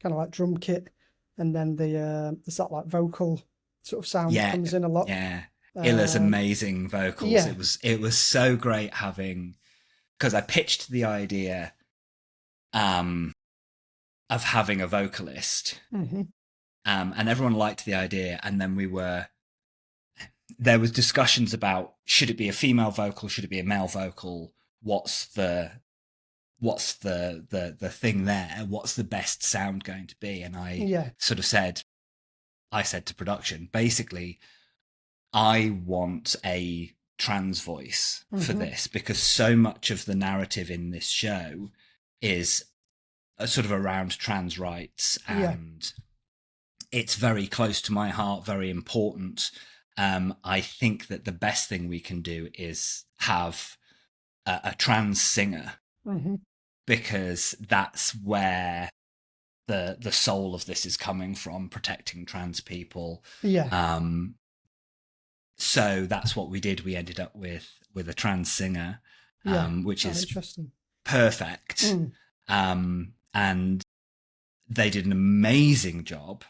kind of like drum kit, and then the like vocal sort of sound comes in a lot. Yeah, Illa's amazing vocals. Yeah. It was so great having, because I pitched the idea of having a vocalist, and everyone liked the idea, and then there was discussions about, should it be a female vocal, should it be a male vocal, what's the thing there, what's the best sound going to be? And I sort of said to production, basically, I want a trans voice for this, because so much of the narrative in this show is sort of around trans rights, and it's very close to my heart, very important. I think that the best thing we can do is have a trans singer, because that's where the soul of this is coming from, protecting trans people. So that's what we did. We ended up with a trans singer, which is interesting. Perfect. And they did an amazing job,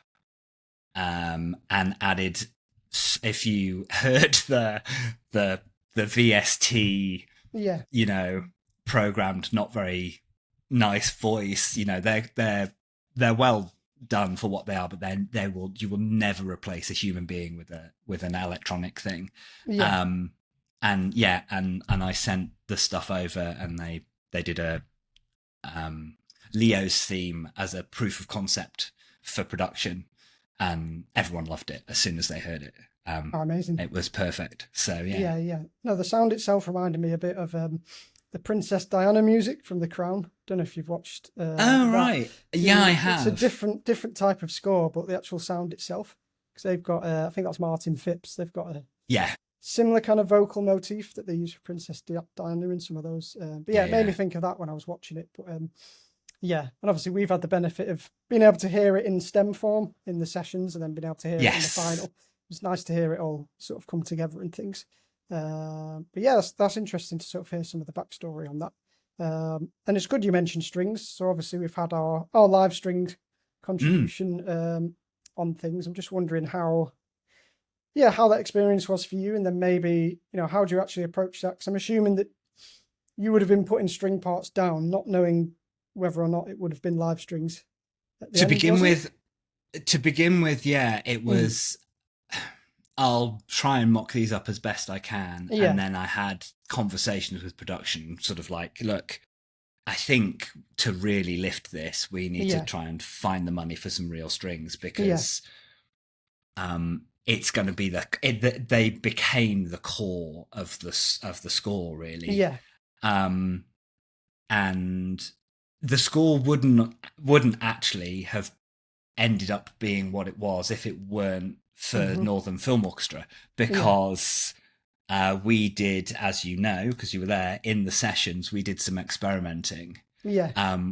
and added, if you heard the VST, programmed, not very nice voice, they're well done for what they are, but then you will never replace a human being with an electronic thing. And I sent the stuff over, and they did a Leo's theme as a proof of concept for production, and everyone loved it as soon as they heard it. Amazing. It was perfect. So yeah. No, the sound itself reminded me a bit of the Princess Diana music from The Crown. Don't know if you've watched. Oh, that. right. Yeah, I have. It's a different type of score, but the actual sound itself, because they've got, I think that's Martin Phipps. They've got a similar kind of vocal motif that they use for Princess Diana in some of those. But yeah, it made me think of that when I was watching it. But yeah, and obviously we've had the benefit of being able to hear it in stem form in the sessions, and then being able to hear it in the final. It's nice to hear it all sort of come together and things. But yeah, that's interesting to sort of hear some of the backstory on that. And it's good you mentioned strings. So obviously we've had our live string contribution on things. I'm just wondering how that experience was for you, and then maybe, how do you actually approach that? Because I'm assuming that you would have been putting string parts down, not knowing whether or not it would have been live strings. To begin with, yeah, it was. I'll try and mock these up as best I can. Yeah. And then I had conversations with production, sort of like, look, I think to really lift this, we need to try and find the money for some real strings, because it's going to be they became the core of the score, really. Yeah. And the score wouldn't actually have ended up being what it was if it weren't for Northern Film Orchestra, because we did, as you know, because you were there in the sessions, we did some experimenting,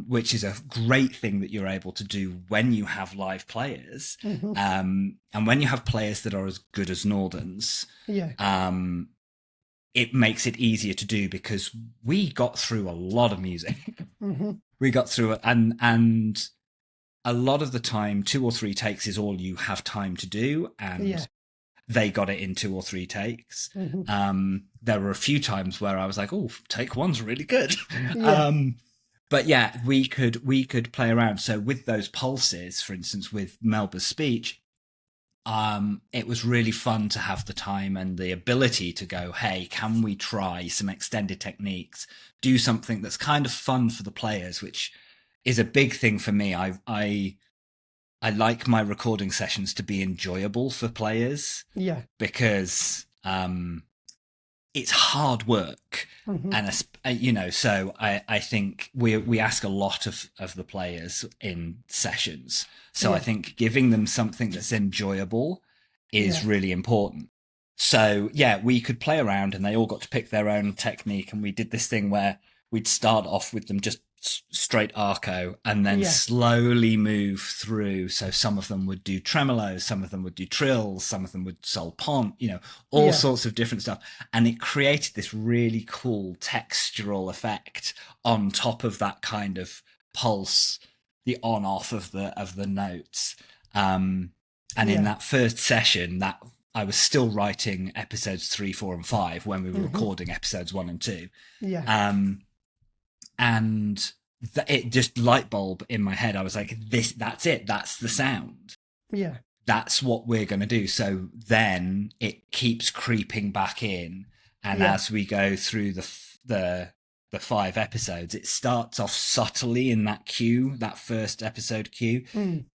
which is a great thing that you're able to do when you have live players, and when you have players that are as good as Northerns. It makes it easier to do, because we got through a lot of music. We got through it, and a lot of the time, 2 or 3 takes is all you have time to do, and they got it in 2 or 3 takes. There were a few times where I was like, "Oh, take 1's really good." But yeah, we could play around. So with those pulses, for instance, with Melba's speech, it was really fun to have the time and the ability to go, "Hey, can we try some extended techniques? Do something that's kind of fun for the players," which is a big thing for me. I like my recording sessions to be enjoyable for players. Because it's hard work, and so I think we ask a lot of the players in sessions. So I think giving them something that's enjoyable is really important. So we could play around, and they all got to pick their own technique, and we did this thing where we'd start off with them just straight arco, and then slowly move through. So some of them would do tremolos, some of them would do trills, some of them would sol pont, all sorts of different stuff. And it created this really cool textural effect on top of that kind of pulse, the on off of the notes. And in that first session, that I was still writing episodes 3, 4, and 5 when we were recording episodes 1 and 2. And it just light bulb in my head. I was like, that's it. That's the sound. That's what we're going to do. So then it keeps creeping back in. And as we go through the 5 episodes, it starts off subtly in that cue, that first episode cue.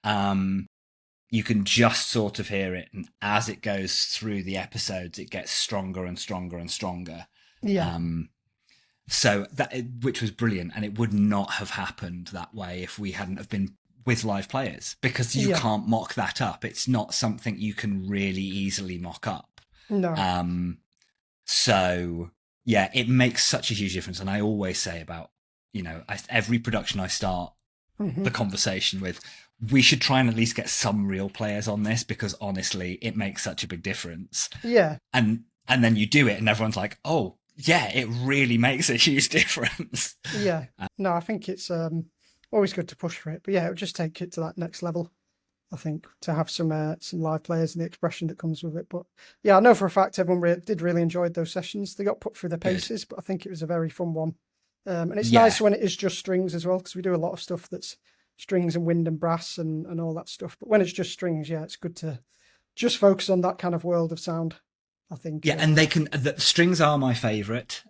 You can just sort of hear it. And as it goes through the episodes, it gets stronger and stronger and stronger. So which was brilliant, and it would not have happened that way if we hadn't have been with live players, because you can't mock that up. It's not something you can really easily mock up. So it makes such a huge difference. And I always say about, every production I start the conversation with, we should try and at least get some real players on this, because honestly, it makes such a big difference. And then you do it, and everyone's like, "Oh, yeah, it really makes a huge difference." No, I think it's always good to push for it, but it would just take it to that next level, I think, to have some live players and the expression that comes with it. But I know for a fact everyone did really enjoy those sessions. They got put through the paces, but I think it was a very fun one. And it's nice when it is just strings as well, because we do a lot of stuff that's strings and wind and brass and all that stuff. But when it's just strings, it's good to just focus on that kind of world of sound, I think. And the strings are my favourite.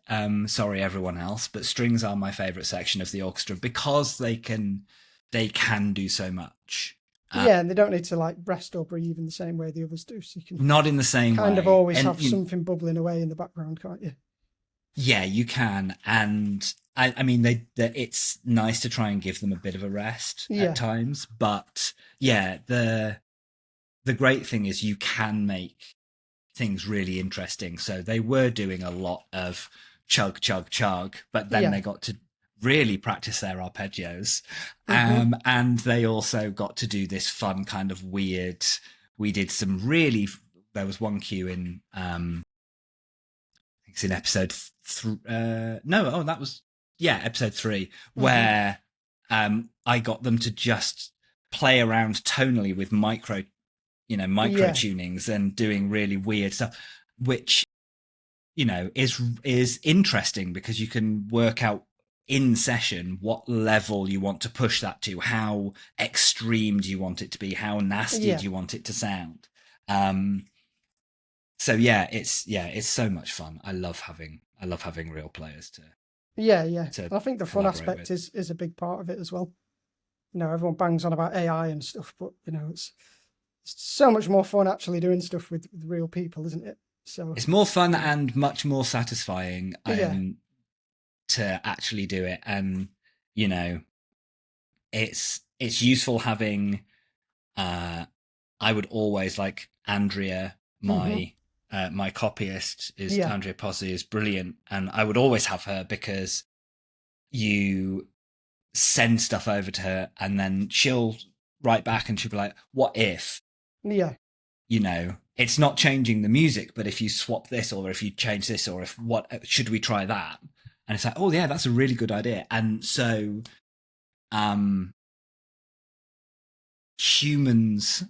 Sorry, everyone else, but strings are my favourite section of the orchestra, because they can do so much. And they don't need to like rest or breathe in the same way the others do. So you can not in the same kind way. of always have something bubbling away in the background, can't you? Yeah, you can. And I mean, it's nice to try and give them a bit of a rest at Yeah, times. But yeah, the great thing is you can make things really interesting. So they were doing a lot of chug, chug, chug, but then yeah. they got to really practice their arpeggios. Hmm. And they also got to do this fun kind of weird. We did some really. There was one cue in it's in episode no, oh, that was yeah, episode 3, Hmm. where I got them to just play around tonally with micro Yeah, tunings and doing really weird stuff, which is interesting because you can work out in session what level you want to push that to, how extreme do you want it to be, how nasty yeah, do you want it to sound. um so it's so much fun. I love having real players yeah. to And I think the fun collaborate aspect with. is a big part of it as well. Everyone bangs on about AI and stuff, but it's so much more fun actually doing stuff with real people, isn't it? So It's more fun and much more satisfying yeah, to actually do it. And you know it's useful having I would always like Andrea, hmm, my copyist is yeah, Andrea Pozzi, is brilliant, and I would always have her because you send stuff over to her and then she'll write back and she'll be like, what if, yeah, it's not changing the music, but if you swap this, or if you change this, or if what should we try that? And it's like, oh yeah, that's a really good idea. And so um humans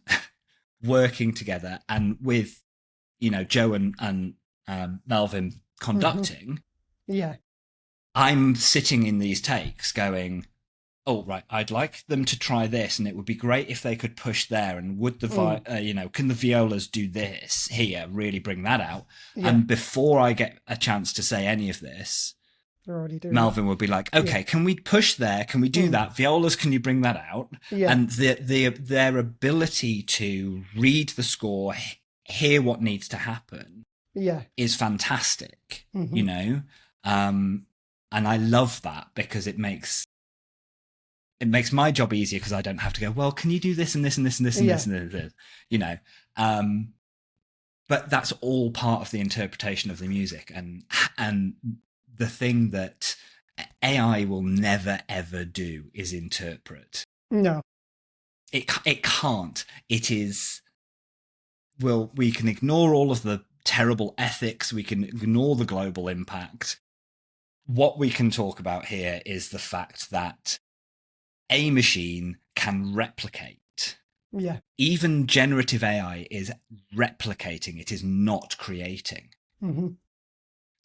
working together, and with Joe and Melvin hmm, conducting, yeah, I'm sitting in these takes going, oh right, I'd like them to try this, and it would be great if they could push there, and would mm, can the violas do this here, really bring that out? yeah. And before I get a chance to say any of this, They're already doing it. Melvin would be like, Yeah, okay, can we push there, can we do mm, that, violas, can you bring that out? yeah, And their ability to read the score, hear what needs to happen, yeah, is fantastic, hmm, um and I love that because it makes my job easier, because I don't have to go, well, can you do this and this and this and this and yeah, this and this, you know. Um, but that's all part of the interpretation of the music, and the thing that AI will never ever do is interpret. no, It can't. It is. Well, we can ignore all of the terrible ethics. We can ignore the global impact. What we can talk about here is the fact that a machine can replicate. yeah, Even generative AI is replicating, it is not creating. hmm,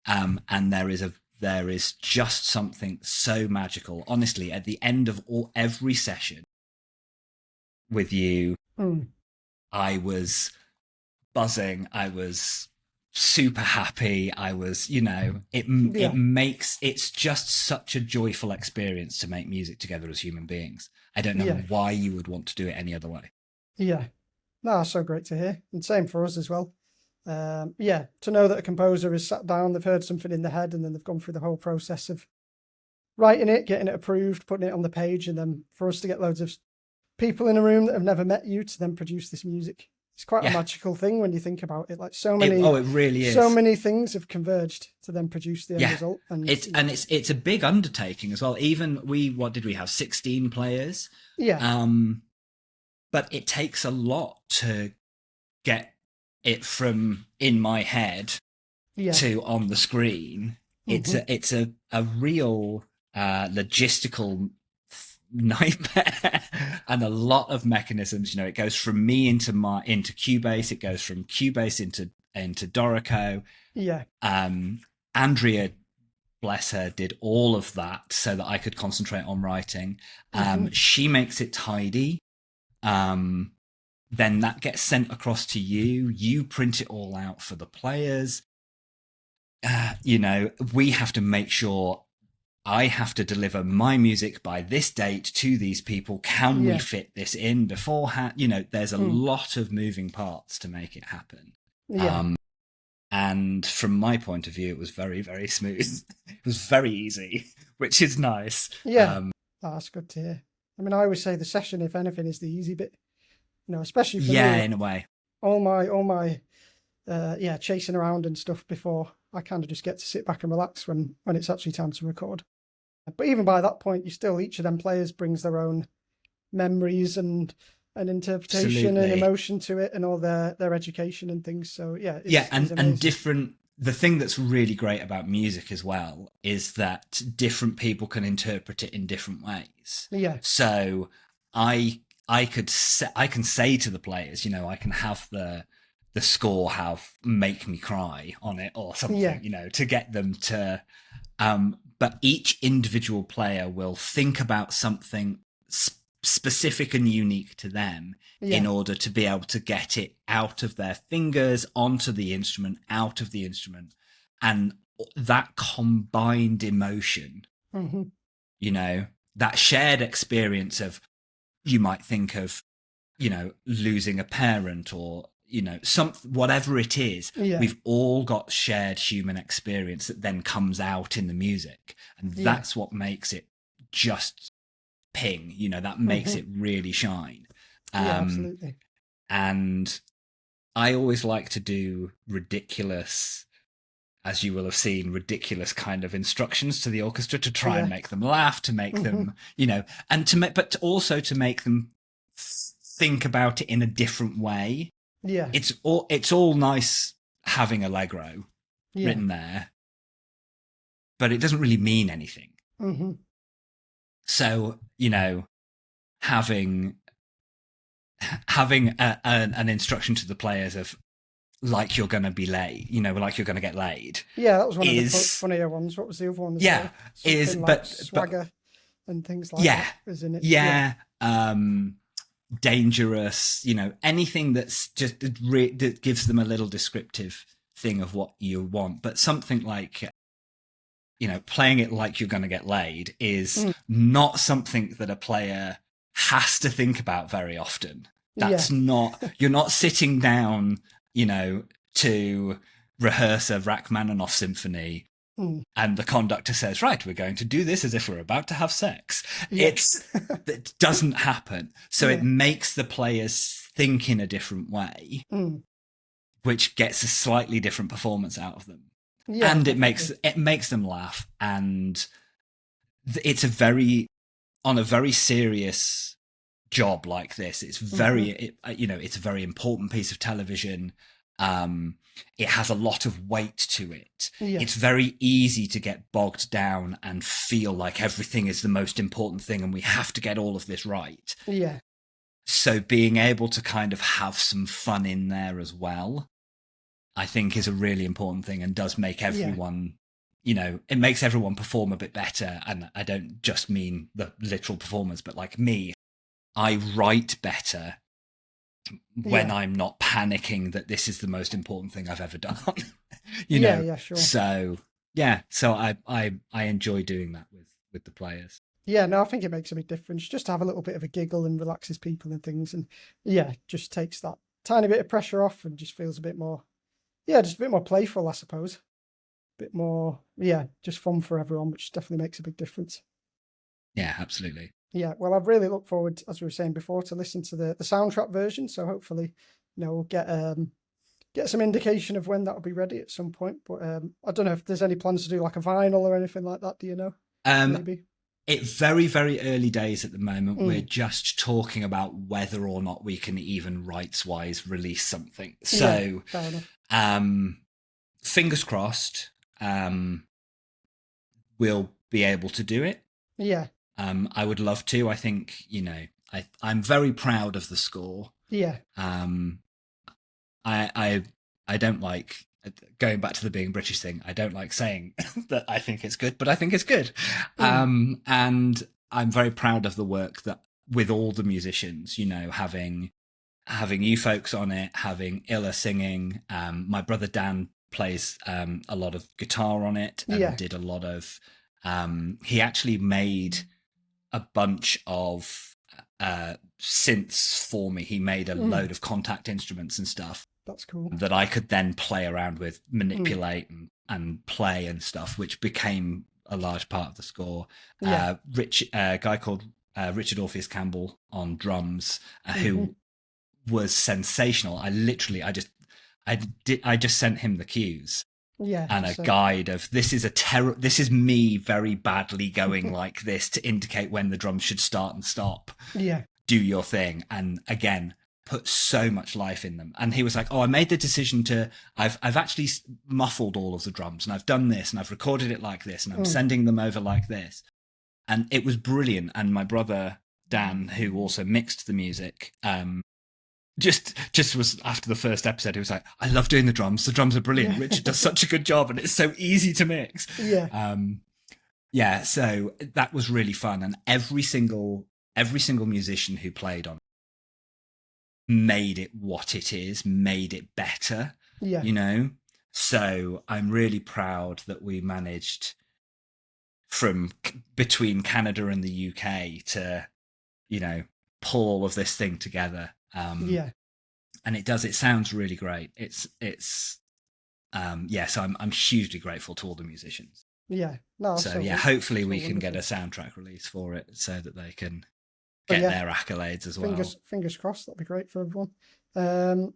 And there is just something so magical. Honestly, at the end of every session with you, mm, I was buzzing. I was super happy. I was, yeah, it's just such a joyful experience to make music together as human beings. I don't know yeah, why you would want to do it any other way. yeah. No, that's so great to hear, and same for us as well. Yeah, to know that a composer has sat down, they've heard something in their head, and then they've gone through the whole process of writing it, getting it approved, putting it on the page, and then for us to get loads of people in a room that have never met you to then produce this music. It's quite a Yeah. magical thing when you think about it. Like It really so is. many things have converged to then produce the end Yeah. result. And It's a big undertaking as well. Even what did we have? 16 players. yeah, But it takes a lot to get it from in my head yeah, to on the screen. It's hmm, a real logistical nightmare and a lot of mechanisms. It goes from me into Cubase. It goes from Cubase into Dorico. yeah, Andrea, bless her, did all of that so that I could concentrate on writing. hmm, She makes it tidy. Then that gets sent across to you. You print it all out for the players. We have to make sure I have to deliver my music by this date to these people. Can we yeah, fit this in beforehand? There's a mm, lot of moving parts to make it happen. yeah, Um, And from my point of view, it was very, very smooth. It was very easy, which is nice. Yeah, that's good to hear. I mean, I always say the session, if anything, is the easy bit. Especially for Yeah, me, in a way. all my chasing around and stuff before, I kind of just get to sit back and relax when it's actually time to record. But even by that point, each of them players brings their own memories and interpretation and emotion to it, and all their education and things. So and different. The thing that's really great about music as well is that different people can interpret it in different ways. Yeah. So I can say to the players, I can have the score make me cry on it or something, to get them to. But each individual player will think about something specific and unique to them in order to be able to get it out of their fingers, onto the instrument, out of the instrument. And that combined emotion, that shared experience of, you might think of, losing a parent or, whatever it is, we've all got shared human experience that then comes out in the music. And that's what makes it just ping, that makes it really shine. Absolutely. And I always like to do ridiculous, as you will have seen, ridiculous kind of instructions to the orchestra to try and make them laugh, to make them, and but also to make them think about it in a different way. Yeah. It's all nice having Allegro written there, but it doesn't really mean anything. So, having an instruction to the players of, like you're going to be late, like you're going to get laid. Yeah, that was one of the funnier ones. What was the other one? But swagger and things like that, isn't it? Yeah. Dangerous, anything that's just that gives them a little descriptive thing of what you want. But something like, playing it like you're going to get laid is not something that a player has to think about very often. That's not, you're not sitting down, to rehearse a Rachmaninoff symphony and the conductor says, right, we're going to do this as if we're about to have sex. It doesn't happen. So it makes the players think in a different way, which gets a slightly different performance out of them. Yeah, and it makes them laugh. And it's on a very serious job like this. It's very, it's a very important piece of television. It has a lot of weight to it. It's very easy to get bogged down and feel like everything is the most important thing and we have to get all of this right. So being able to kind of have some fun in there as well, I think, is a really important thing, and does make everyone, it makes everyone perform a bit better. And I don't just mean the literal performance, but like me, I write better when I'm not panicking that this is the most important thing I've ever done. Sure. So I enjoy doing that with the players. Yeah, no, I think it makes a big difference just to have a little bit of a giggle and relaxes people and things, and just takes that tiny bit of pressure off and just feels a bit more, just a bit more playful, I suppose. A bit more, just fun for everyone, which definitely makes a big difference. Yeah, absolutely. Yeah, well, I've really looked forward, as we were saying before, to listen to the soundtrack version. So hopefully, we'll get some indication of when that'll be ready at some point. But I don't know if there's any plans to do like a vinyl or anything like that. Do you know? Maybe. It's very, very early days at the moment. We're just talking about whether or not we can even rights-wise release something. So, fair enough. Fingers crossed, we'll be able to do it. Yeah. I would love to. I think, I'm very proud of the score. Yeah. I don't like, going back to the being British thing, I don't like saying that I think it's good, but I think it's good. And I'm very proud of the work that, with all the musicians, having you folks on it, having Illa singing. My brother Dan plays a lot of guitar on it, and did a lot of, he actually made a bunch of synths for me. He made a load of contact instruments and stuff. That's cool. that I could then play around with, manipulate and play and stuff, which became a large part of the score. Yeah. A guy called Richard Orpheus Campbell on drums, Mm-hmm. who was sensational. I just sent him the cues Yeah. and a So, guide of this is me very badly going like this to indicate when the drums should start and stop. yeah. Do your thing. And again, put so much life in them. And he was like, oh, I made the decision I've actually muffled all of the drums, and I've done this, and I've recorded it like this, and I'm sending them over like this. And it was brilliant. And my brother Dan, who also mixed the music, just was, after the first episode, he was like, I love doing the drums are brilliant. Yeah. Richard does such a good job, and it's so easy to mix. Yeah. So that was really fun. And every single musician who played on made it what it is, made it better. Yeah. You know? So I'm really proud that we managed from between Canada and the UK to, you know, pull all of this thing together. Yeah. And it sounds really great. So I'm hugely grateful to all the musicians. Yeah. No. So yeah, hopefully we can get a soundtrack release for it so that they can get their accolades as well. Fingers crossed. That'd be great for everyone. So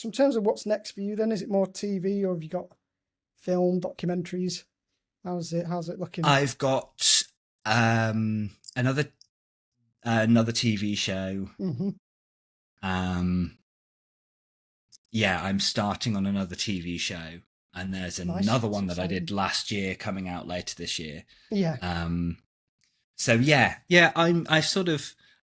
in terms of what's next for you, then, is it more TV, or have you got film, documentaries? How's it looking? I've got another TV show. Mm-hmm. Yeah, I'm starting on another TV show, and there's another one that I did last year coming out later this year. Yeah. So yeah,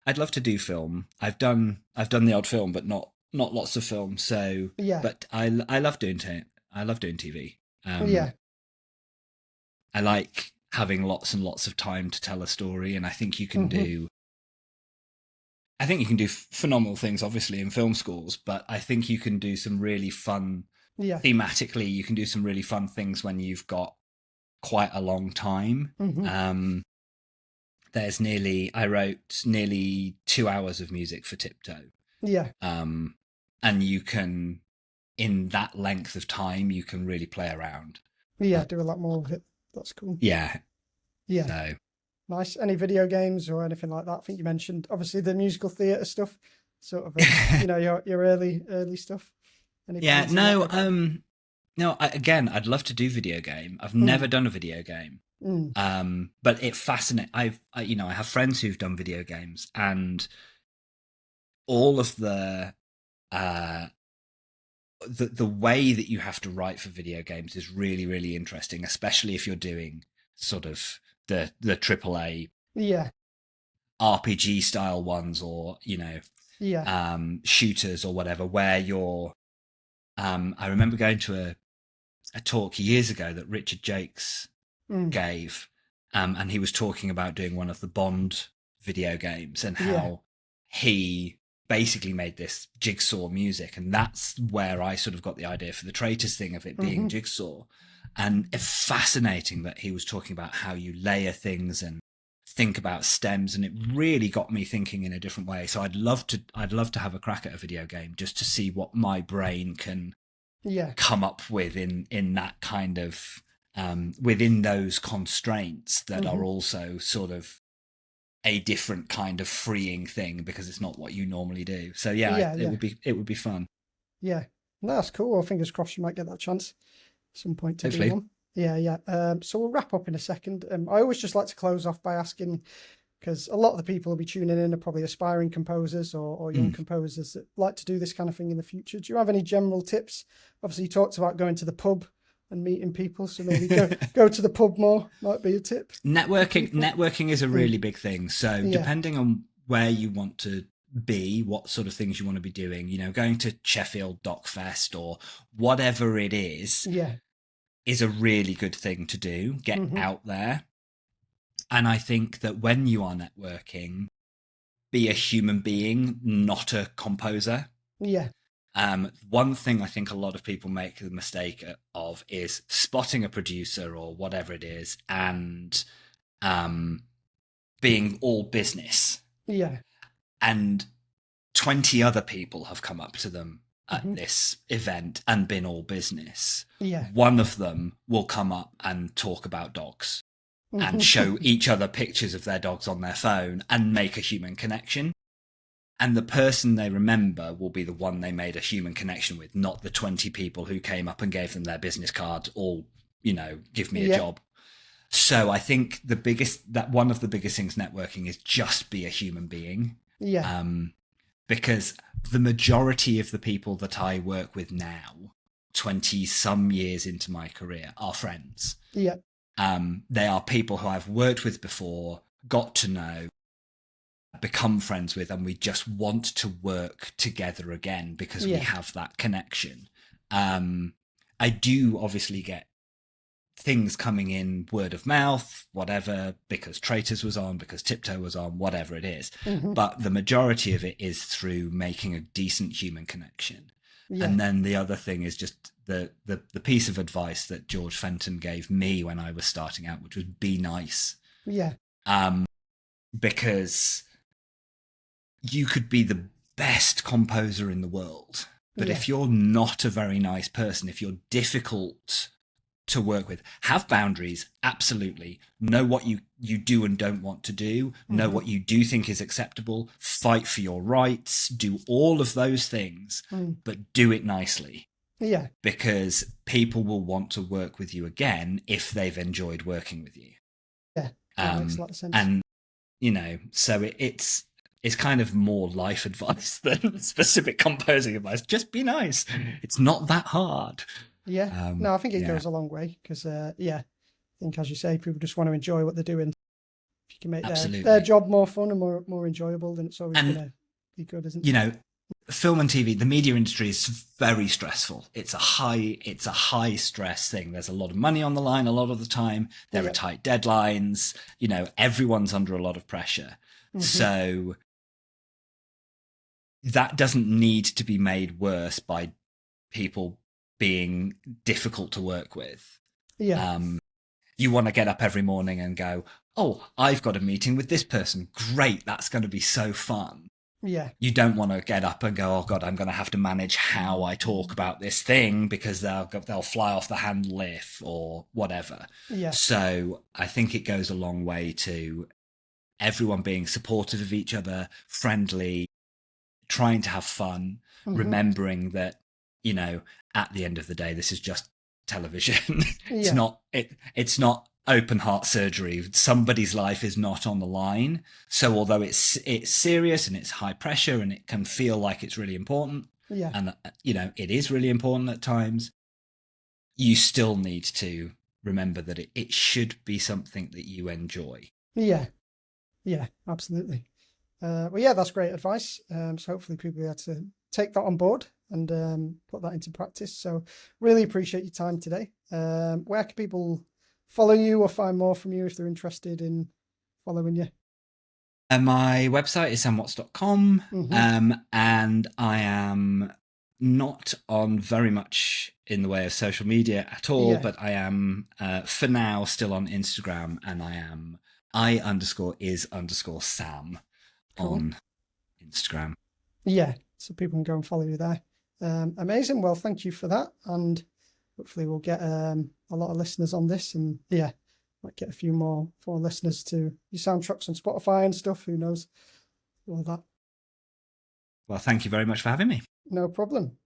I'd love to do film. I've done the odd film, but not lots of film. So Yeah. But I love doing TV. Yeah. I like having lots and lots of time to tell a story, and I think you can do phenomenal things, obviously, in film schools, but I think you can do some really fun, thematically, you can do some really fun things when you've got quite a long time. I wrote nearly 2 hours of music for Tip Toe. Yeah. And you can, in that length of time, you can really play around. Yeah, do a lot more of it. That's cool. Yeah. Yeah. So. Nice. Any video games or anything like that? I think you mentioned obviously the musical theatre stuff, sort of, your early stuff. I'd love to do video game. I've never done a video game. But it fascinates. I have friends who've done video games, and all of the way that you have to write for video games is really, really interesting, especially if you're doing sort of the AAA RPG style ones, or shooters or whatever, where you're I remember going to a talk years ago that Richard Jakes gave, and he was talking about doing one of the Bond video games, and how he basically made this jigsaw music, and that's where I sort of got the idea for the Traitors thing, of it being jigsaw. And it's fascinating that he was talking about how you layer things and think about stems, and it really got me thinking in a different way. So I'd love to have a crack at a video game, just to see what my brain can come up with in that kind of within those constraints that are also sort of a different kind of freeing thing, because it's not what you normally do. So it would be fun. Yeah, no, that's cool. Well, fingers crossed you might get that chance at some point to Hopefully. do one. Yeah. So we'll wrap up in a second. I always just like to close off by asking, because a lot of the people who'll be tuning in are probably aspiring composers or young composers that like to do this kind of thing in the future. Do you have any general tips? Obviously, you talked about going to the pub and meeting people, so maybe go to the pub more might be a tip. Networking is a really big thing. So depending on where you want to be, what sort of things you want to be doing, going to Sheffield Doc Fest or whatever it is a really good thing to do. Get out there. And I think that when you are networking, be a human being, not a composer. Yeah. One thing I think a lot of people make the mistake of is spotting a producer or whatever it is and being all business. Yeah. And 20 other people have come up to them at this event and been all business, Yeah. one of them will come up and talk about dogs and show each other pictures of their dogs on their phone and make a human connection. And the person they remember will be the one they made a human connection with, not the 20 people who came up and gave them their business card, all, give me a job. So I think one of the biggest things networking is just be a human being. Yeah. Because the majority of the people that I work with now, 20 some years into my career, are friends. Yeah. They are people who I've worked with before, got to know, become friends with, and we just want to work together again because we have that connection. I do obviously get things coming in word of mouth, whatever, because Traitors was on, because Tip Toe was on, whatever it is. But the majority of it is through making a decent human connection. And then the other thing is just the piece of advice that George Fenton gave me when I was starting out, which was be nice. Yeah. Because you could be the best composer in the world, but if you're not a very nice person, if you're difficult to work with, have boundaries, absolutely. Know what you do and don't want to do, know what you do think is acceptable, fight for your rights, do all of those things, but do it nicely. Yeah. Because people will want to work with you again if they've enjoyed working with you. Yeah. That makes a lot of sense. And, so it's kind of more life advice than specific composing advice. Just be nice. It's not that hard. Yeah. No, I think it goes a long way because, I think, as you say, people just want to enjoy what they're doing. If you can make their job more fun and more enjoyable, then it's always going to be good, isn't it? Film and TV, the media industry is very stressful. It's a high stress thing. There's a lot of money on the line a lot of the time. There are tight deadlines. Everyone's under a lot of pressure. So that doesn't need to be made worse by people being difficult to work with. Yeah. You want to get up every morning and go, oh, I've got a meeting with this person. Great. That's going to be so fun. Yeah. You don't want to get up and go, oh God, I'm going to have to manage how I talk about this thing because they'll fly off the handle if or whatever. Yeah. So I think it goes a long way to everyone being supportive of each other, friendly, trying to have fun, remembering that, at the end of the day, this is just television. It's not open heart surgery. Somebody's life is not on the line. So although it's serious and it's high pressure and it can feel like it's really important, and it is really important at times, you still need to remember that it should be something that you enjoy. Yeah, absolutely. That's great advice. So hopefully people will be able to take that on board and put that into practice. So really appreciate your time today. Where can people follow you or find more from you if they're interested in following you? My website is samwatts.com, and I am not on very much in the way of social media at all, but I am for now still on Instagram, and I am I_is_Sam on Instagram. Yeah, so people can go and follow you there. Amazing. Well, thank you for that, and hopefully we'll get a lot of listeners on this, and might get a few more listeners to your soundtracks on Spotify and stuff. Who knows? All that. Well, thank you very much for having me. No problem.